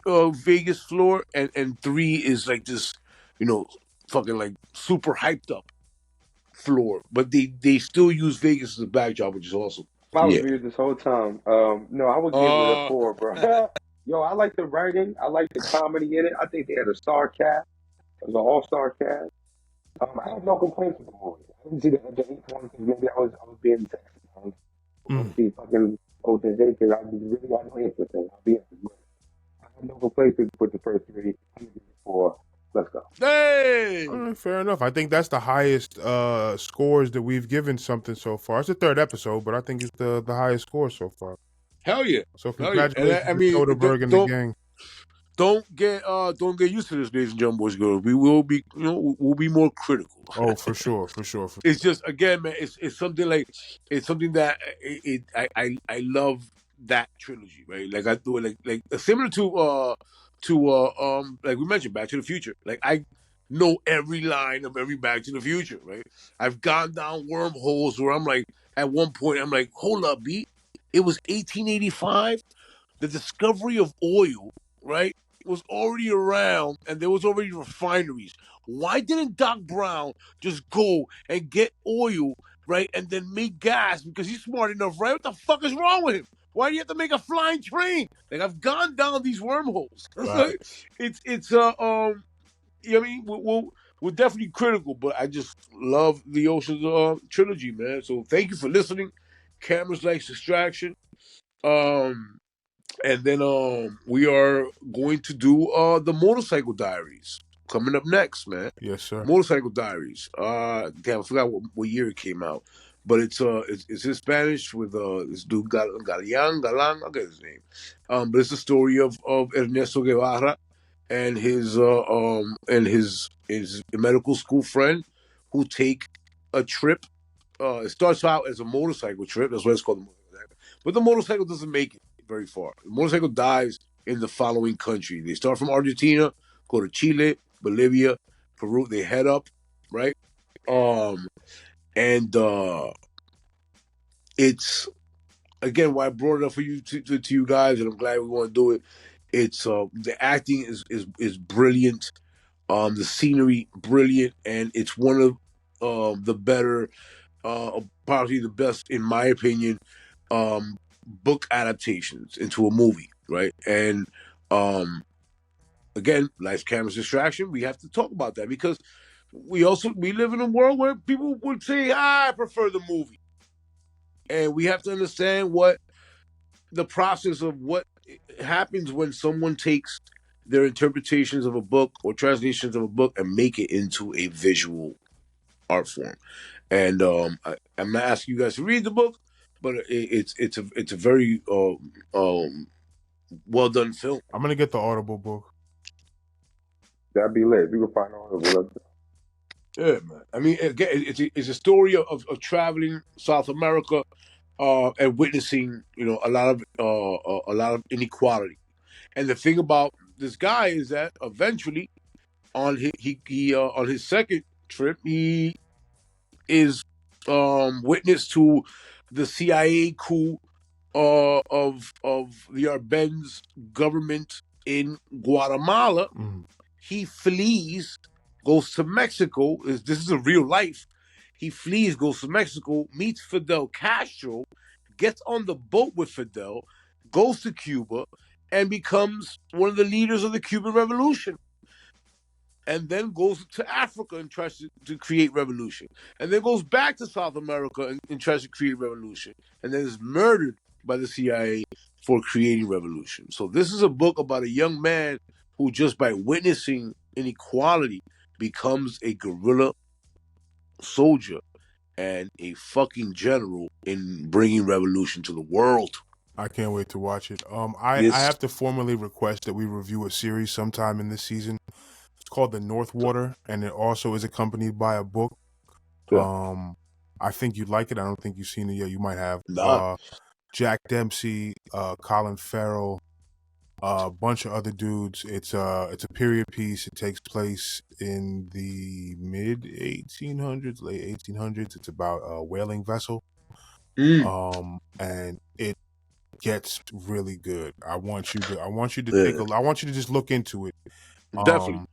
Vegas floor, and 3 is like this, you know, fucking like super hyped up floor. But they still use Vegas as a backdrop, which is awesome. I was Yeah. muted this whole time. No, I would give it a Uh, 4, bro. Yo, I like the writing. I like the comedy in it. I think they had a star cast. It was an all-star cast. I have no complaints with the movie. I didn't see the 8 points because maybe I was being sexy. I was going to Mm. see fucking Ocean's 8 because I just really got no interest in it. I'll be honest. But I have no complaints with the first 3. I'm going to give it 4. Let's go. hey, All right, fair enough. I think that's the highest scores that we've given something so far. It's the third episode, but I think it's the highest score so far. hell yeah, So hell yeah. And congratulations I to mean, Soderbergh and the gang. don't get used to this, ladies and gentlemen, boys and girls. We will be, we'll be more critical. Oh, for sure, for sure, for It's just again, man. It's something like it's something that I love that trilogy, right? Like I do it like similar to like we mentioned Back to the Future. Like I know every line of every Back to the Future, right? I've gone down wormholes where I'm like at one point I'm like, hold up, beat. It was 1885. The discovery of oil, right, was already around, and there was already refineries. Why didn't Doc Brown just go and get oil, right, and then make gas because he's smart enough, right? What the fuck is wrong with him? Why do you have to make a flying train? Like I've gone down these wormholes. right. It's you know what I mean, we're definitely critical, but I just love the Ocean's trilogy, man. So thank you for listening. Cameras likes distraction. Um, and then we are going to do the Motorcycle Diaries coming up next, man. Yes, sir. Motorcycle Diaries. Damn, I forgot what year it came out. But it's in Spanish with this dude Galan, I'll get his name. But it's the story of Ernesto Guevara and his medical school friend who take a trip. It starts out as a motorcycle trip. That's why it's called the motorcycle trip. But the motorcycle doesn't make it very far. The motorcycle dies in the following country. They start from Argentina, go to Chile, Bolivia, Peru. They head up, right? And it's again why I brought it up for you to you guys, and I'm glad we want to do it. It's the acting is brilliant. The scenery brilliant, and it's one of the better, probably the best in my opinion, book adaptations into a movie, right? And again, life, cameras, distraction. We have to talk about that because we live in a world where people would say, I prefer the movie, and we have to understand what the process of what happens when someone takes their interpretations of a book or translations of a book and make it into a visual art form. And I'm not asking you guys to read the book, but it's a very well done film. I'm gonna get the Audible book. That'd be lit. If you can find all. Yeah, man. I mean, again, it's a story of traveling South America, and witnessing, a lot of inequality. And the thing about this guy is that eventually, on on his second trip, he is witness to the CIA coup of the Arbenz government in Guatemala. He flees, goes to Mexico. This is a real life. He flees, goes to Mexico, meets Fidel Castro, gets on the boat with Fidel, goes to Cuba, and becomes one of the leaders of the Cuban Revolution. And then goes to Africa and tries to create revolution. And then goes back to South America and tries to create revolution. And then is murdered by the CIA for creating revolution. So this is a book about a young man who, just by witnessing inequality, becomes a guerrilla soldier and a fucking general in bringing revolution to the world. I can't wait to watch it. I have to formally request that we review a series sometime in this season. It's called The North Water, and it also is accompanied by a book. Yeah. I think you'd like it. I don't think you've seen it yet. You might have. Nah. Jack Dempsey, Colin Farrell, a bunch of other dudes. It's a period piece. It takes place in the mid 1800s, late 1800s. It's about a whaling vessel. And it gets really good. I want you to take a. I want you to just look into it. Definitely.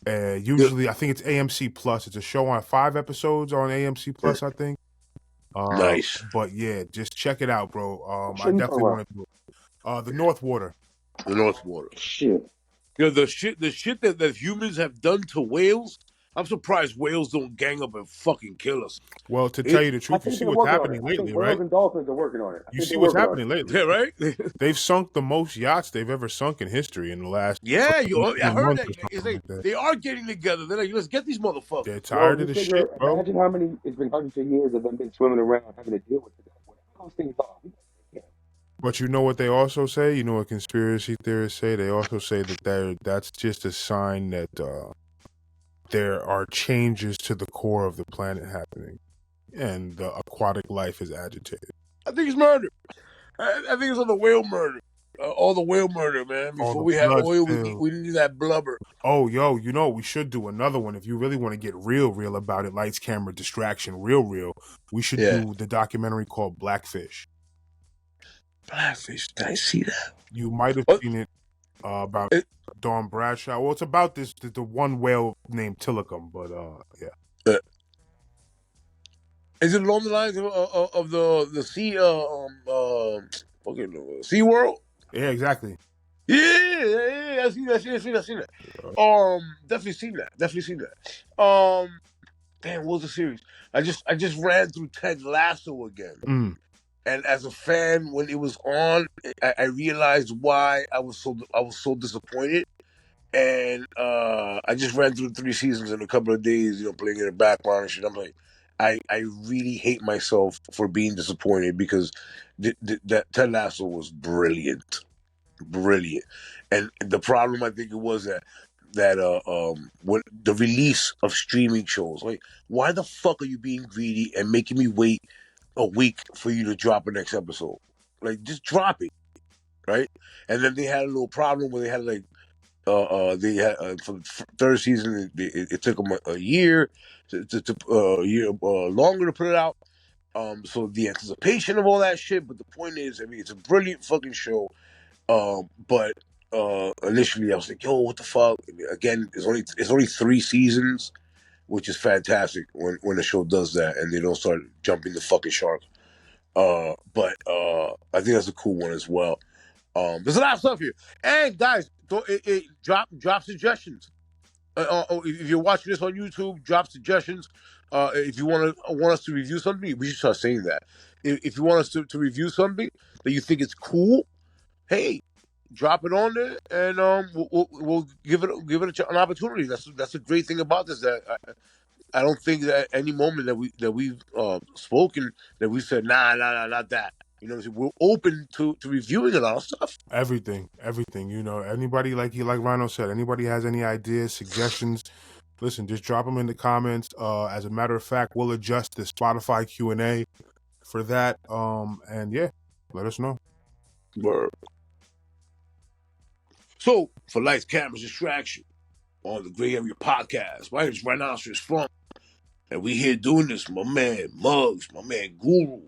Usually, I think it's AMC Plus. It's a show on 5 episodes on AMC Plus, I think. Nice. But yeah, just check it out, bro. I definitely want to do it. The North Water. The North Water. Shit. The shit that humans have done to whales. I'm surprised whales don't gang up and fucking kill us. Well, to tell you the truth, you see what's happening lately, right? Whales and dolphins are working on it. You see what's happening lately. Yeah, right? They've sunk the most yachts they've ever sunk in history in the last. Yeah, I heard that. It's like, they are getting together. They're like, let's get these motherfuckers. They're tired of the shit, bro. Imagine how many, it's been hundreds of years of them been swimming around having to deal with it. Those things are. But you know what they also say? You know what conspiracy theorists say? They also say that that's just a sign that there are changes to the core of the planet happening, and the aquatic life is agitated. I think it's murder. I think it's on the whale murder. All the whale murder, man. Before we had oil, we need that blubber. Oh, yo, you know, we should do another one. If you really want to get real about it, lights, camera, distraction, real, we should do the documentary called Blackfish. Blackfish, did I see that? You might have seen it about Dawn Bradshaw. Well, it's about the one whale named Tillicum, but yeah. Is it along the lines of the sea fucking Sea World? Yeah, exactly. Yeah, I seen that. Definitely seen that. Damn, what was the series? I just ran through Ted Lasso again. And as a fan, when it was on, I realized why I was so disappointed. And I just ran through 3 seasons in a couple of days, playing in the background and shit. I'm like, I really hate myself for being disappointed, because that Ted Lasso was brilliant. And the problem, I think it was that when the release of streaming shows, like, why the fuck are you being greedy and making me wait a week for you to drop a next episode? Like, just drop it, right? And then they had a little problem where they had like they had for the 3rd season, it took them a year longer to put it out. So the anticipation of all that shit. But the point is, I mean, it's a brilliant fucking show. But initially I was like, yo, what the fuck? Again, it's only 3 seasons, which is fantastic when a show does that and they don't start jumping the fucking shark. But I think that's a cool one as well. There's a lot of stuff here. And guys, drop suggestions. If you're watching this on YouTube, drop suggestions. If you want us to review something, we should start saying that. If you want us to review something that you think is cool, hey, drop it on there, and we'll give it an opportunity. That's a great thing about this. That I don't think that at any moment that we've spoken that we said nah, not that. You know, we're open to reviewing a lot of stuff. Everything. You know, anybody like Rhino said, anybody has any ideas, suggestions, listen, just drop them in the comments. As a matter of fact, we'll adjust the Spotify Q&A for that. And yeah, let us know. Word. So for Lights, Cameras, Distraction on the Gray Area Podcast, my name is Rhinoceros Funk, and we here doing this. My man Muggs, my man Guru.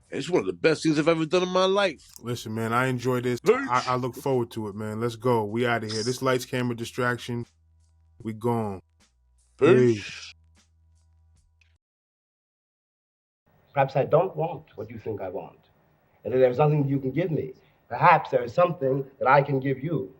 It's one of the best things I've ever done in my life. Listen, man, I enjoy this. I look forward to it, man. Let's go. We out of here. This Lights, Camera, Distraction. We gone. Peace. Perhaps I don't want what you think I want. And if there's nothing you can give me, perhaps there is something that I can give you.